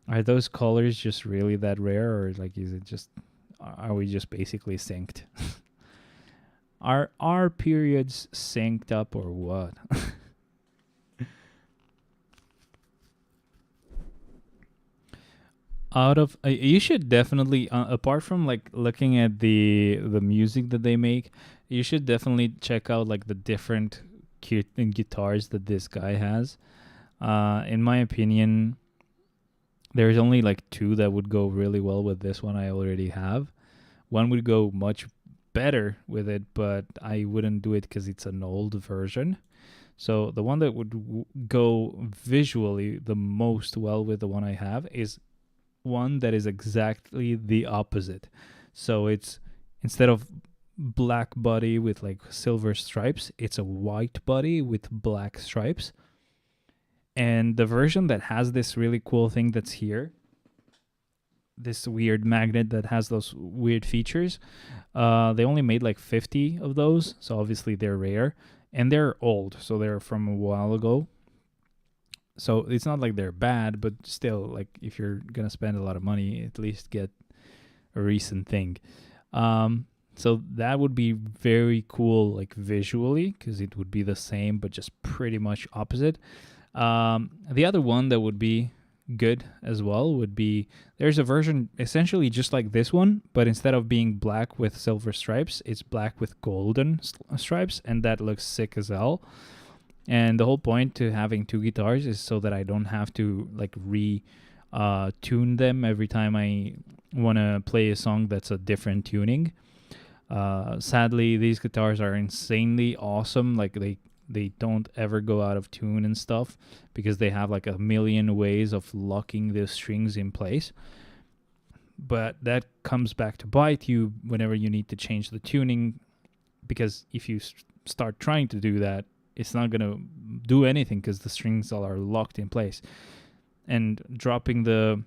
Are those colors just really that rare, or like is it just, are we just basically synced? Are our periods synced up or what? Out of you should definitely apart from like looking at the music that they make, you should definitely check out like the different cute guitars that this guy has. In my opinion, there's only like two that would go really well with this one I already have. One would go much better with it, but I wouldn't do it because it's an old version. So the one that would go visually the most well with the one I have is one that is exactly the opposite. So it's, instead of black body with like silver stripes, it's a white body with black stripes. And the version that has this really cool thing that's here, this weird magnet that has those weird features, they only made like 50 of those, so obviously they're rare and they're old, so they're from a while ago. So it's not like they're bad, but still, like if you're gonna spend a lot of money, at least get a recent thing. So that would be very cool, like visually, because it would be the same but just pretty much opposite. The other one that would be good as well would be, there's a version essentially just like this one, but instead of being black with silver stripes, it's black with golden stripes, and that looks sick as hell. And the whole point to having two guitars is so that I don't have to like tune them every time I want to play a song that's a different tuning. Sadly, these guitars are insanely awesome. Like they don't ever go out of tune and stuff because they have like a million ways of locking the strings in place. But that comes back to bite you whenever you need to change the tuning, because if you start trying to do that, it's not going to do anything because the strings all are locked in place. And dropping the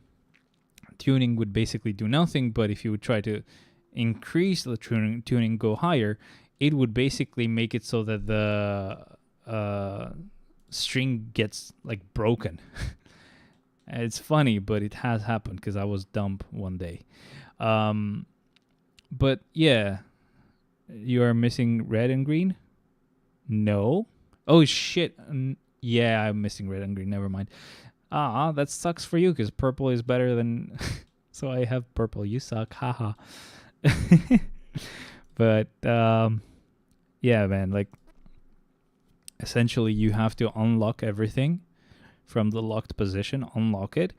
tuning would basically do nothing, but if you would try to increase the tuning, go higher, it would basically make it so that the string gets like broken. It's funny, but it has happened because I was dumb one day. But yeah, you are missing red and green? No. Oh shit. Yeah, I'm missing red and green. Never mind. That sucks for you because purple is better than... So I have purple. You suck. Haha. But yeah, man, like essentially you have to unlock everything from the locked position, unlock it,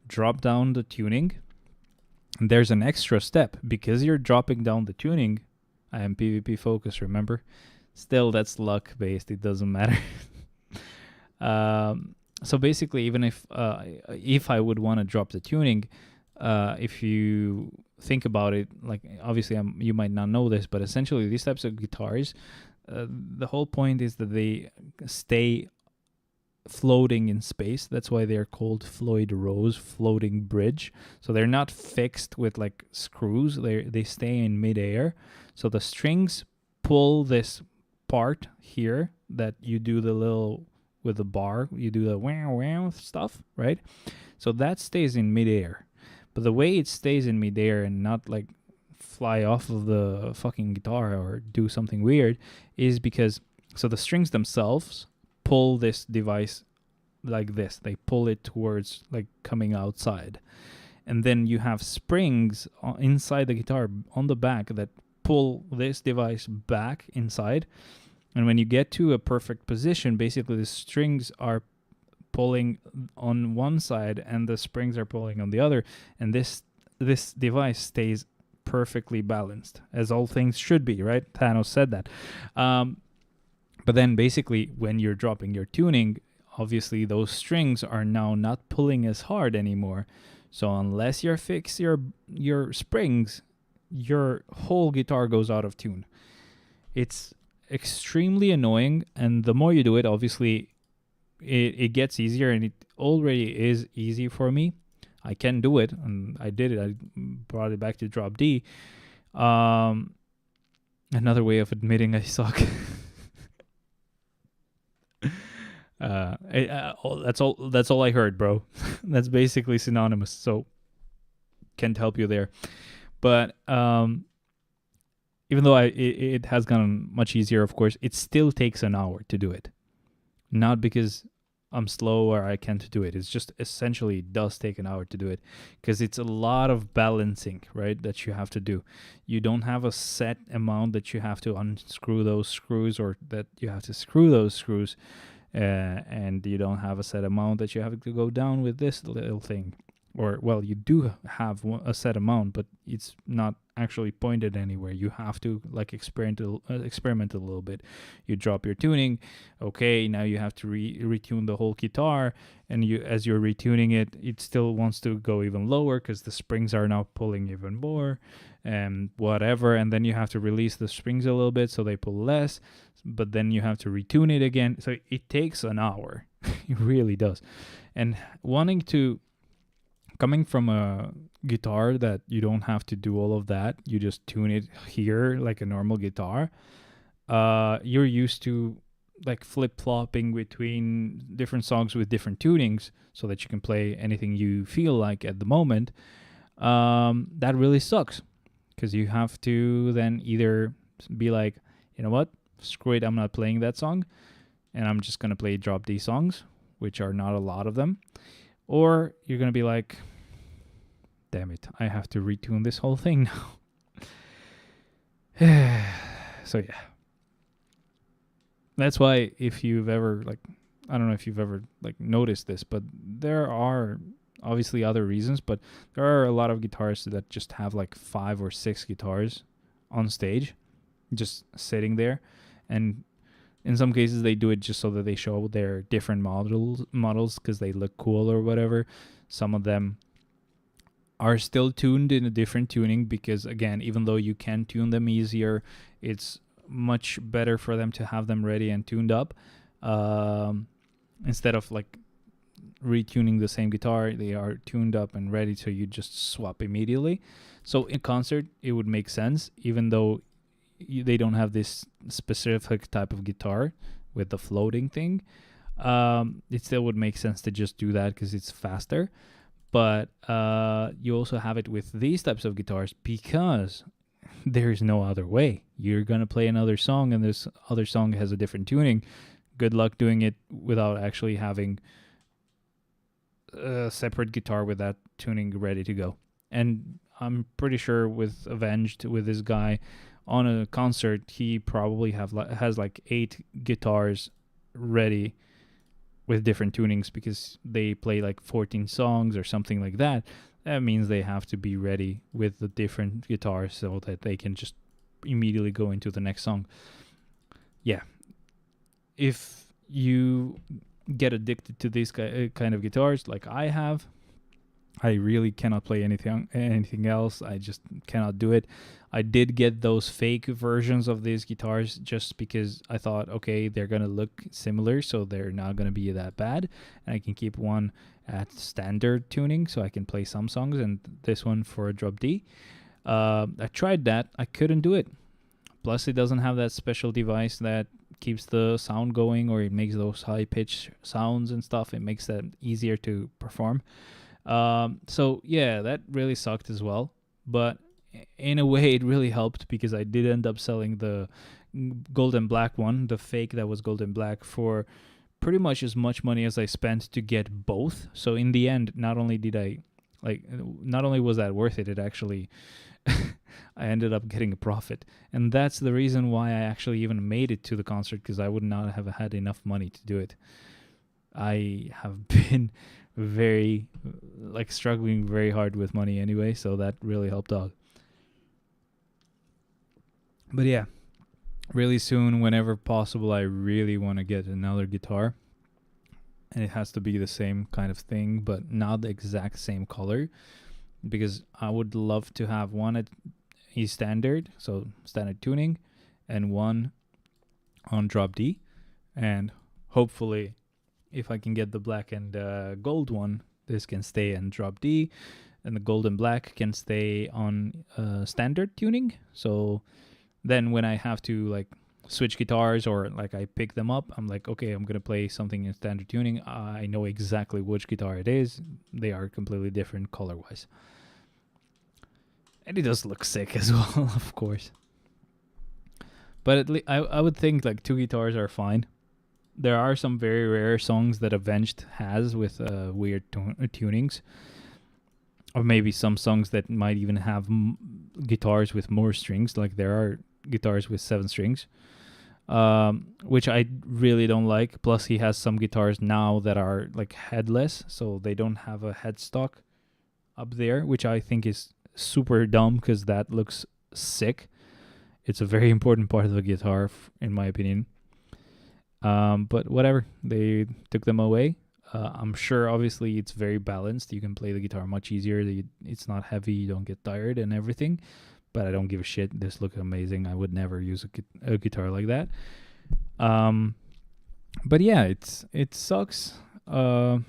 drop down the tuning. And there's an extra step because you're dropping down the tuning. I am PvP focused, remember? Still, that's luck based. It doesn't matter. So basically, even if I would want to drop the tuning, if you think about it, like obviously you might not know this, but essentially these types of guitars, the whole point is that they stay floating in space. That's why they're called Floyd Rose floating bridge. So they're not fixed with like screws. They stay in midair. So the strings pull this part here that you do the little with the bar, you do the wow wow stuff, right? So that stays in midair. But the way it stays in midair and not like fly off of the fucking guitar or do something weird is because, so the strings themselves pull this device like this. They pull it towards like coming outside. And then you have springs inside the guitar on the back that pull this device back inside. And when you get to a perfect position, basically the strings are pulling on one side and the springs are pulling on the other, and this device stays perfectly balanced, as all things should be, right? Thanos said that. But then basically when you're dropping your tuning, obviously those strings are now not pulling as hard anymore. So unless you fix your springs, your whole guitar goes out of tune. It's extremely annoying, and the more you do it, obviously it gets easier, and it already is easy for me. I can do it, and I did it. I brought it back to drop D. Another way of admitting I suck. That's all I heard, bro. That's basically synonymous, so can't help you there. But even though it has gotten much easier, of course, it still takes an hour to do it. Not because I'm slow or I can't do it. It's just essentially it does take an hour to do it, because it's a lot of balancing, right, that you have to do. You don't have a set amount that you have to unscrew those screws, or that you have to screw those screws, and you don't have a set amount that you have to go down with this little thing. Or, well, you do have a set amount, but it's not actually pointed anywhere. You have to like experiment a little bit. You drop your tuning, okay, now you have to retune the whole guitar, and as you're retuning it, it still wants to go even lower because the springs are now pulling even more, and whatever, and then you have to release the springs a little bit so they pull less, but then you have to retune it again. So it takes an hour. It really does. And coming from a guitar that you don't have to do all of that, you just tune it here like a normal guitar. You're used to like flip-flopping between different songs with different tunings so that you can play anything you feel like at the moment. That really sucks, because you have to then either be like, you know what, screw it, I'm not playing that song, and I'm just going to play drop D songs, which are not a lot of them. Or you're going to be like, damn it, I have to retune this whole thing now. So yeah. That's why if you've ever I don't know if you've ever noticed this, but there are obviously other reasons, but there are a lot of guitarists that just have 5 or 6 guitars on stage just sitting there, and in some cases they do it just so that they show their different models because they look cool or whatever. Some of them are still tuned in a different tuning because, again, even though you can tune them easier, it's much better for them to have them ready and tuned up. Instead of retuning the same guitar, they are tuned up and ready, so you just swap immediately. So in concert, it would make sense, even though they don't have this specific type of guitar with the floating thing. It still would make sense to just do that because it's faster. But you also have it with these types of guitars because there's no other way. You're going to play another song, and this other song has a different tuning. Good luck doing it without actually having a separate guitar with that tuning ready to go. And I'm pretty sure with Avenged, with this guy, on a concert, he probably has 8 guitars ready with different tunings because they play 14 songs or something like that. That means they have to be ready with the different guitars so that they can just immediately go into the next song. Yeah. If you get addicted to these kind of guitars like I have, I really cannot play anything else. I just cannot do it. I did get those fake versions of these guitars just because I thought, okay, they're going to look similar, so they're not going to be that bad. And I can keep one at standard tuning so I can play some songs, and this one for a drop D. I tried that. I couldn't do it. Plus, it doesn't have that special device that keeps the sound going, or it makes those high-pitched sounds and stuff. It makes that easier to perform. So yeah, that really sucked as well, but in a way it really helped because I did end up selling the gold and black one, the fake that was gold and black, for pretty much as much money as I spent to get both. So in the end, not only was that worth it, it actually I ended up getting a profit. And that's the reason why I actually even made it to the concert, because I would not have had enough money to do it. I have been very struggling very hard with money anyway, so that really helped out. But yeah, really soon, whenever possible, I really want to get another guitar. And it has to be the same kind of thing, but not the exact same color, because I would love to have one at E standard, so standard tuning, and one on drop D. And hopefully, if I can get the black and gold one, this can stay in drop D, and the gold and black can stay on standard tuning. So then when I have to like switch guitars, or like I pick them up, I'm like, okay, I'm gonna play something in standard tuning. I know exactly which guitar it is. They are completely different color wise, and it does look sick as well, of course. But I would think like two guitars are fine. There are some very rare songs that Avenged has with weird tunings, or maybe some songs that might even have guitars with more strings. Like there are guitars with 7 strings, which I really don't like. Plus, he has some guitars now that are like headless, so they don't have a headstock up there, which I think is super dumb because that looks sick. It's a very important part of the guitar, in my opinion. But whatever, they took them away. I'm sure, obviously, it's very balanced. You can play the guitar much easier. It's not heavy. You don't get tired and everything. But I don't give a shit. This looks amazing. I would never use a guitar like that. But yeah, it sucks. And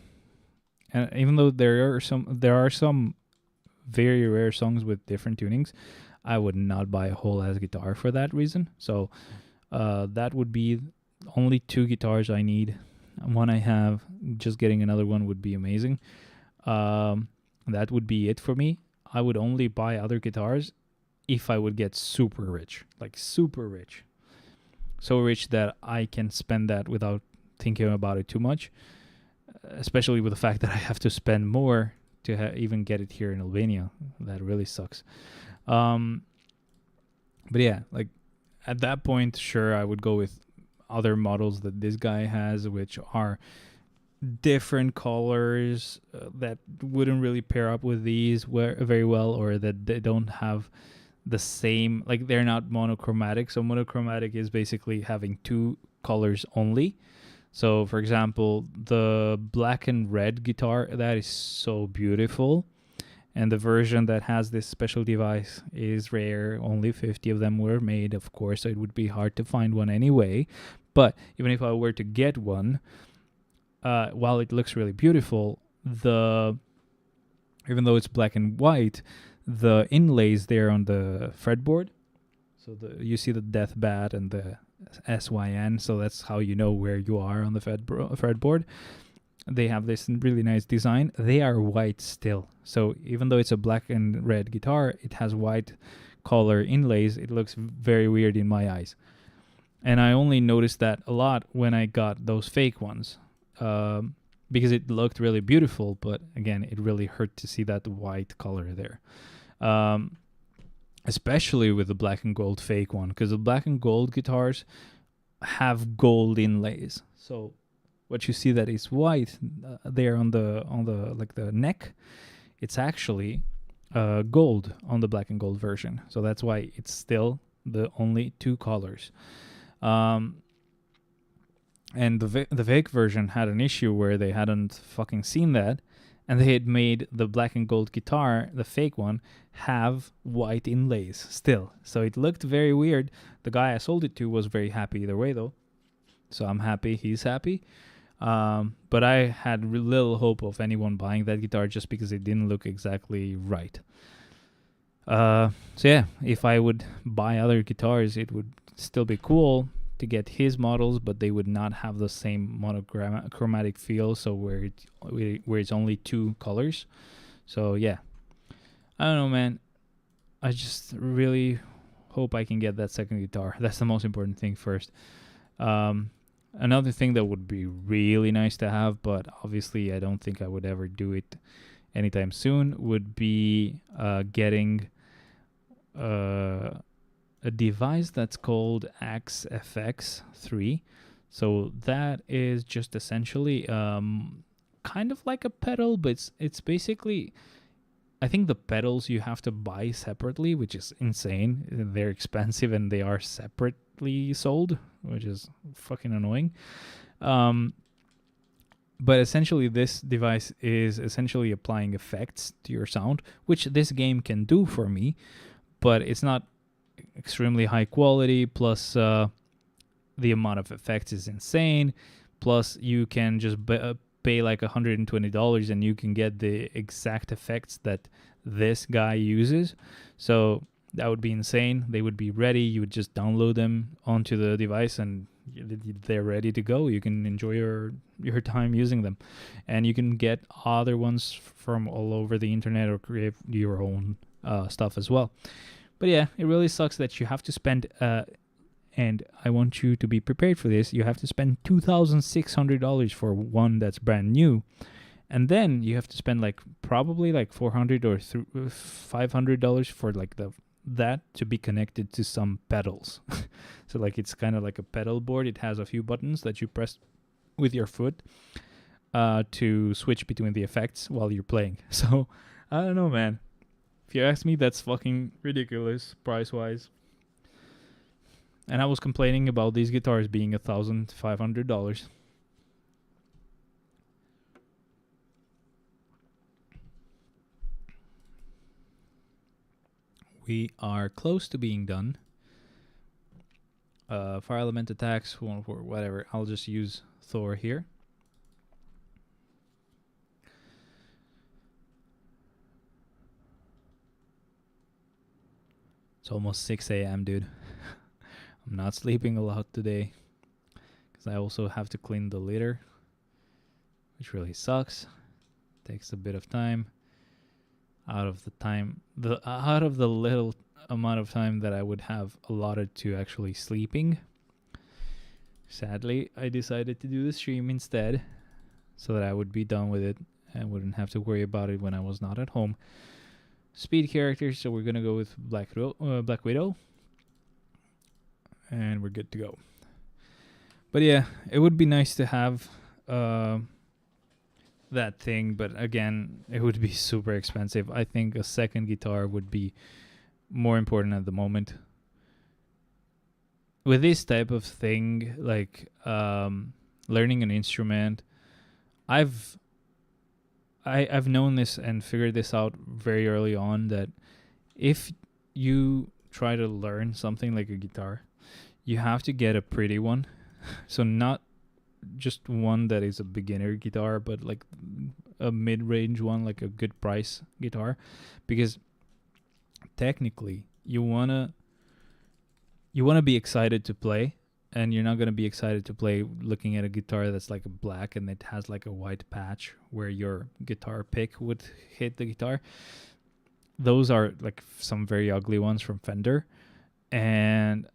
even though there are some very rare songs with different tunings, I would not buy a whole ass guitar for that reason. So that would be only 2 guitars I need. One I have. Just getting another one would be amazing. That would be it for me. I would only buy other guitars if I would get super rich. Like super rich. So rich that I can spend that without thinking about it too much. Especially with the fact that I have to spend more to even get it here in Albania. That really sucks. But yeah, like at that point, sure, I would go with other models that this guy has, which are different colors that wouldn't really pair up with these very well, or that they don't have the same, like they're not monochromatic. So monochromatic is basically having 2 colors only. So for example, the black and red guitar, that is so beautiful. And the version that has this special device is rare. Only 50 of them were made, of course, so it would be hard to find one anyway. But even if I were to get one, while it looks really beautiful, even though it's black and white, the inlays there on the fretboard, so you see the death bat and the SYN, so that's how you know where you are on the fretboard. They have this really nice design. They are white still. So even though it's a black and red guitar, it has white color inlays. It looks very weird in my eyes. And I only noticed that a lot when I got those fake ones. Because it looked really beautiful, but again, it really hurt to see that white color there. Especially with the black and gold fake one, because the black and gold guitars have gold inlays. So what you see that is white there on the like the neck, it's actually gold on the black and gold version. So that's why it's still the only 2 colors. And the fake version had an issue where they hadn't fucking seen that, and they had made the black and gold guitar, the fake one, have white inlays still. So it looked very weird. The guy I sold it to was very happy either way, though. So I'm happy he's happy. But I had little hope of anyone buying that guitar just because it didn't look exactly right. So yeah, if I would buy other guitars, it would still be cool to get his models, but they would not have the same monochromatic feel. So where it's only 2 colors. So yeah, I don't know, man. I just really hope I can get that second guitar. That's the most important thing first. Another thing that would be really nice to have, but obviously I don't think I would ever do it anytime soon, would be getting a device that's called AXFX3. So that is just essentially kind of like a pedal, but it's basically I think the pedals you have to buy separately, which is insane. They're expensive and they are separately sold, which is fucking annoying. But essentially, this device is essentially applying effects to your sound, which this game can do for me, but it's not extremely high quality. Plus, the amount of effects is insane. Plus, you can just pay like $120 and you can get the exact effects that this guy uses. So that would be insane. They would be ready. You would just download them onto the device and they're ready to go. You can enjoy your time using them, and you can get other ones from all over the internet or create your own stuff as well. But yeah, it really sucks that you have to spend and I want you to be prepared for this. You have to spend $2,600 for one that's brand new, and then you have to spend like probably like $400 or $500 for like that to be connected to some pedals. So like it's kind of like a pedal board. It has a few buttons that you press with your foot to switch between the effects while you're playing. So I don't know, man. If you ask me, that's fucking ridiculous price wise. And I was complaining about these guitars being $1,500. We are close to being done. Fire element attacks, whatever. I'll just use Thor here. It's almost 6 a.m., dude. I'm not sleeping a lot today because I also have to clean the litter, which really sucks. Takes a bit of time out of the little amount of time that I would have allotted to actually sleeping. Sadly, I decided to do the stream instead so that I would be done with it and wouldn't have to worry about it when I was not at home. Speed characters, so we're gonna go with Black Widow. And we're good to go. But yeah, it would be nice to have that thing, but again, it would be super expensive. I think a second guitar would be more important at the moment. With this type of thing, like learning an instrument, I've known this and figured this out very early on, that if you try to learn something like a guitar, you have to get a pretty one. So not just one that is a beginner guitar, but like a mid-range one, like a good price guitar, because technically you wanna be excited to play, and you're not gonna be excited to play looking at a guitar that's like a black and it has like a white patch where your guitar pick would hit the guitar. Those are like some very ugly ones from Fender, and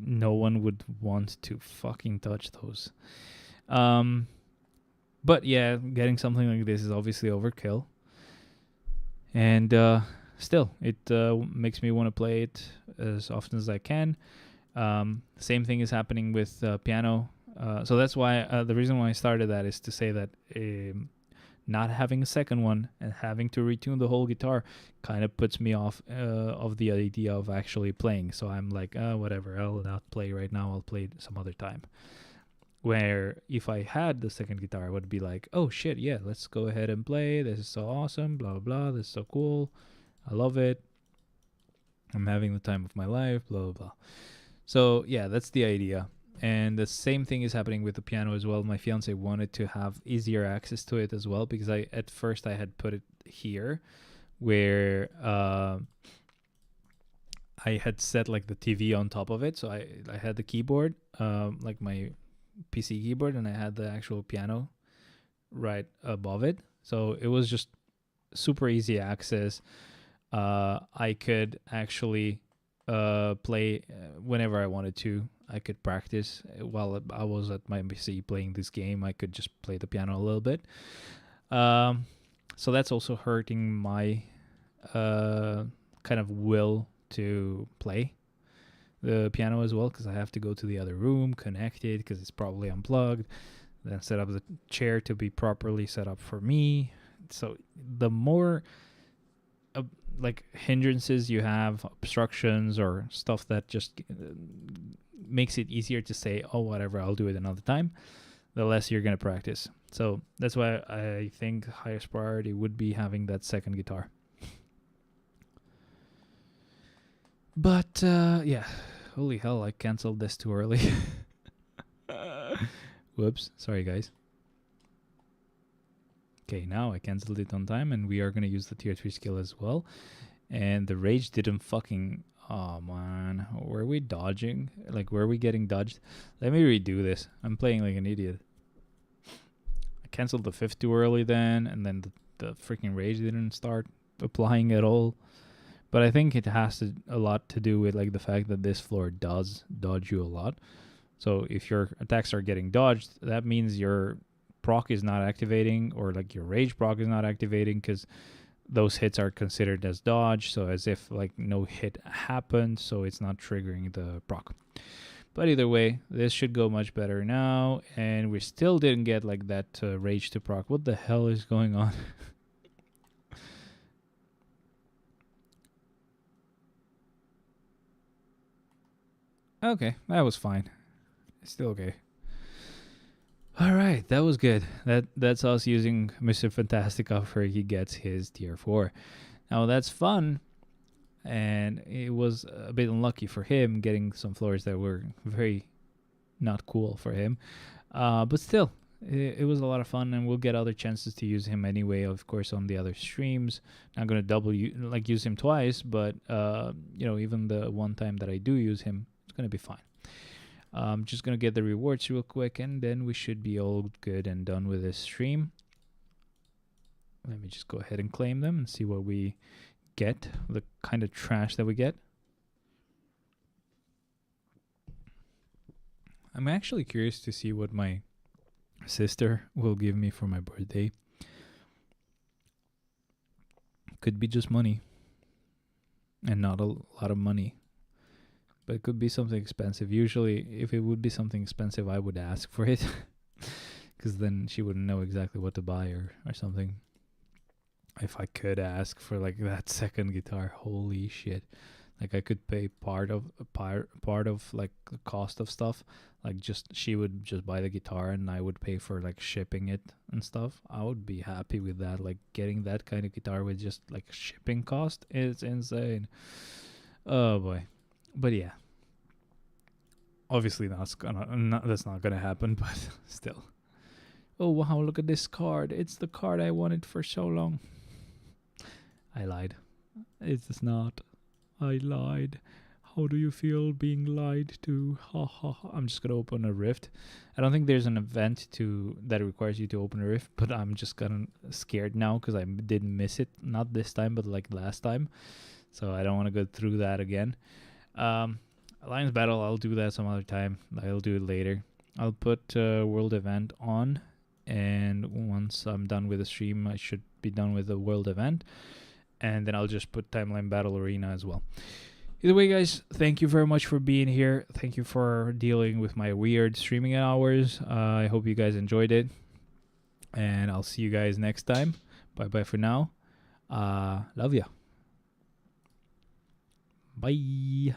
no one would want to fucking touch those. But yeah, getting something like this is obviously overkill. And still, it makes me want to play it as often as I can. Same thing is happening with piano. So that's why the reason why I started that is to say that not having a second one and having to retune the whole guitar kind of puts me off of the idea of actually playing. So I'm like, whatever, I'll not play right now, I'll play some other time. Where if I had the second guitar, I would be like, oh shit, yeah, let's go ahead and play. This is so awesome, blah, blah, blah. This is so cool. I love it. I'm having the time of my life, blah, blah, blah. So yeah, that's the idea. And the same thing is happening with the piano as well. My fiance wanted to have easier access to it as well, because at first I had put it here where I had set like the TV on top of it. So I had the keyboard, like my PC keyboard, and I had the actual piano right above it. So it was just super easy access. I could actually play whenever I wanted to. I could practice while I was at my PC playing this game. I could just play the piano a little bit. So that's also hurting my kind of will to play the piano as well, because I have to go to the other room, connect it because it's probably unplugged, then set up the chair to be properly set up for me So the more like hindrances you have, obstructions or stuff that just makes it easier to say, oh, whatever, I'll do it another time, the less you're going to practice. So that's why I think highest priority would be having that second guitar. But yeah, holy hell, I canceled this too early. Whoops, sorry guys. Okay, now I canceled it on time, and we are going to use the tier 3 skill as well. And the rage didn't fucking... Oh, man. Were we dodging? Like, were we getting dodged? Let me redo this. I'm playing like an idiot. I canceled the 5th too early then, and then the freaking rage didn't start applying at all. But I think it has a lot to do with like the fact that this floor does dodge you a lot. So if your attacks are getting dodged, that means your proc is not activating, or like your rage proc is not activating, because those hits are considered as dodge, so as if like no hit happened, so it's not triggering the proc. But either way, this should go much better now, and we still didn't get like that rage to proc. What the hell is going on? Okay, that was fine. It's still okay. All right, that was good. That's us using Mr. Fantastic after he gets his tier 4. Now that's fun, and it was a bit unlucky for him getting some floors that were very not cool for him. But still, it was a lot of fun, and we'll get other chances to use him anyway, of course, on the other streams. Not gonna use him twice, but even the one time that I do use him, it's gonna be fine. I'm just going to get the rewards real quick, and then we should be all good and done with this stream. Let me just go ahead and claim them and see what we get, the kind of trash that we get. I'm actually curious to see what my sister will give me for my birthday. Could be just money, and not a lot of money. But it could be something expensive. Usually, if it would be something expensive, I would ask for it. Because then she wouldn't know exactly what to buy or something. If I could ask for like that second guitar, holy shit. Like I could pay part of like the cost of stuff. Like she would just buy the guitar and I would pay for like shipping it and stuff. I would be happy with that. Like getting that kind of guitar with just like shipping cost is insane. Oh boy. But yeah, obviously that's not gonna happen. But still, oh wow, look at this card. It's the card I wanted for so long. I lied. It's not. I lied. How do you feel being lied to? Ha ha ha. I'm just gonna open a rift. I don't think there's an event that requires you to open a rift, but I'm just kind of scared now because I didn't miss it. Not this time, but like last time. So I don't want to go through that again. Alliance battle, I'll do that some other time. I'll do it later. I'll put world event on, and once I'm done with the stream, I should be done with the world event, and then I'll just put timeline battle arena as well. Either way, guys, thank you very much for being here. Thank you for dealing with my weird streaming hours. I hope you guys enjoyed it, and I'll see you guys next time. Bye bye for now. Love ya. Bye.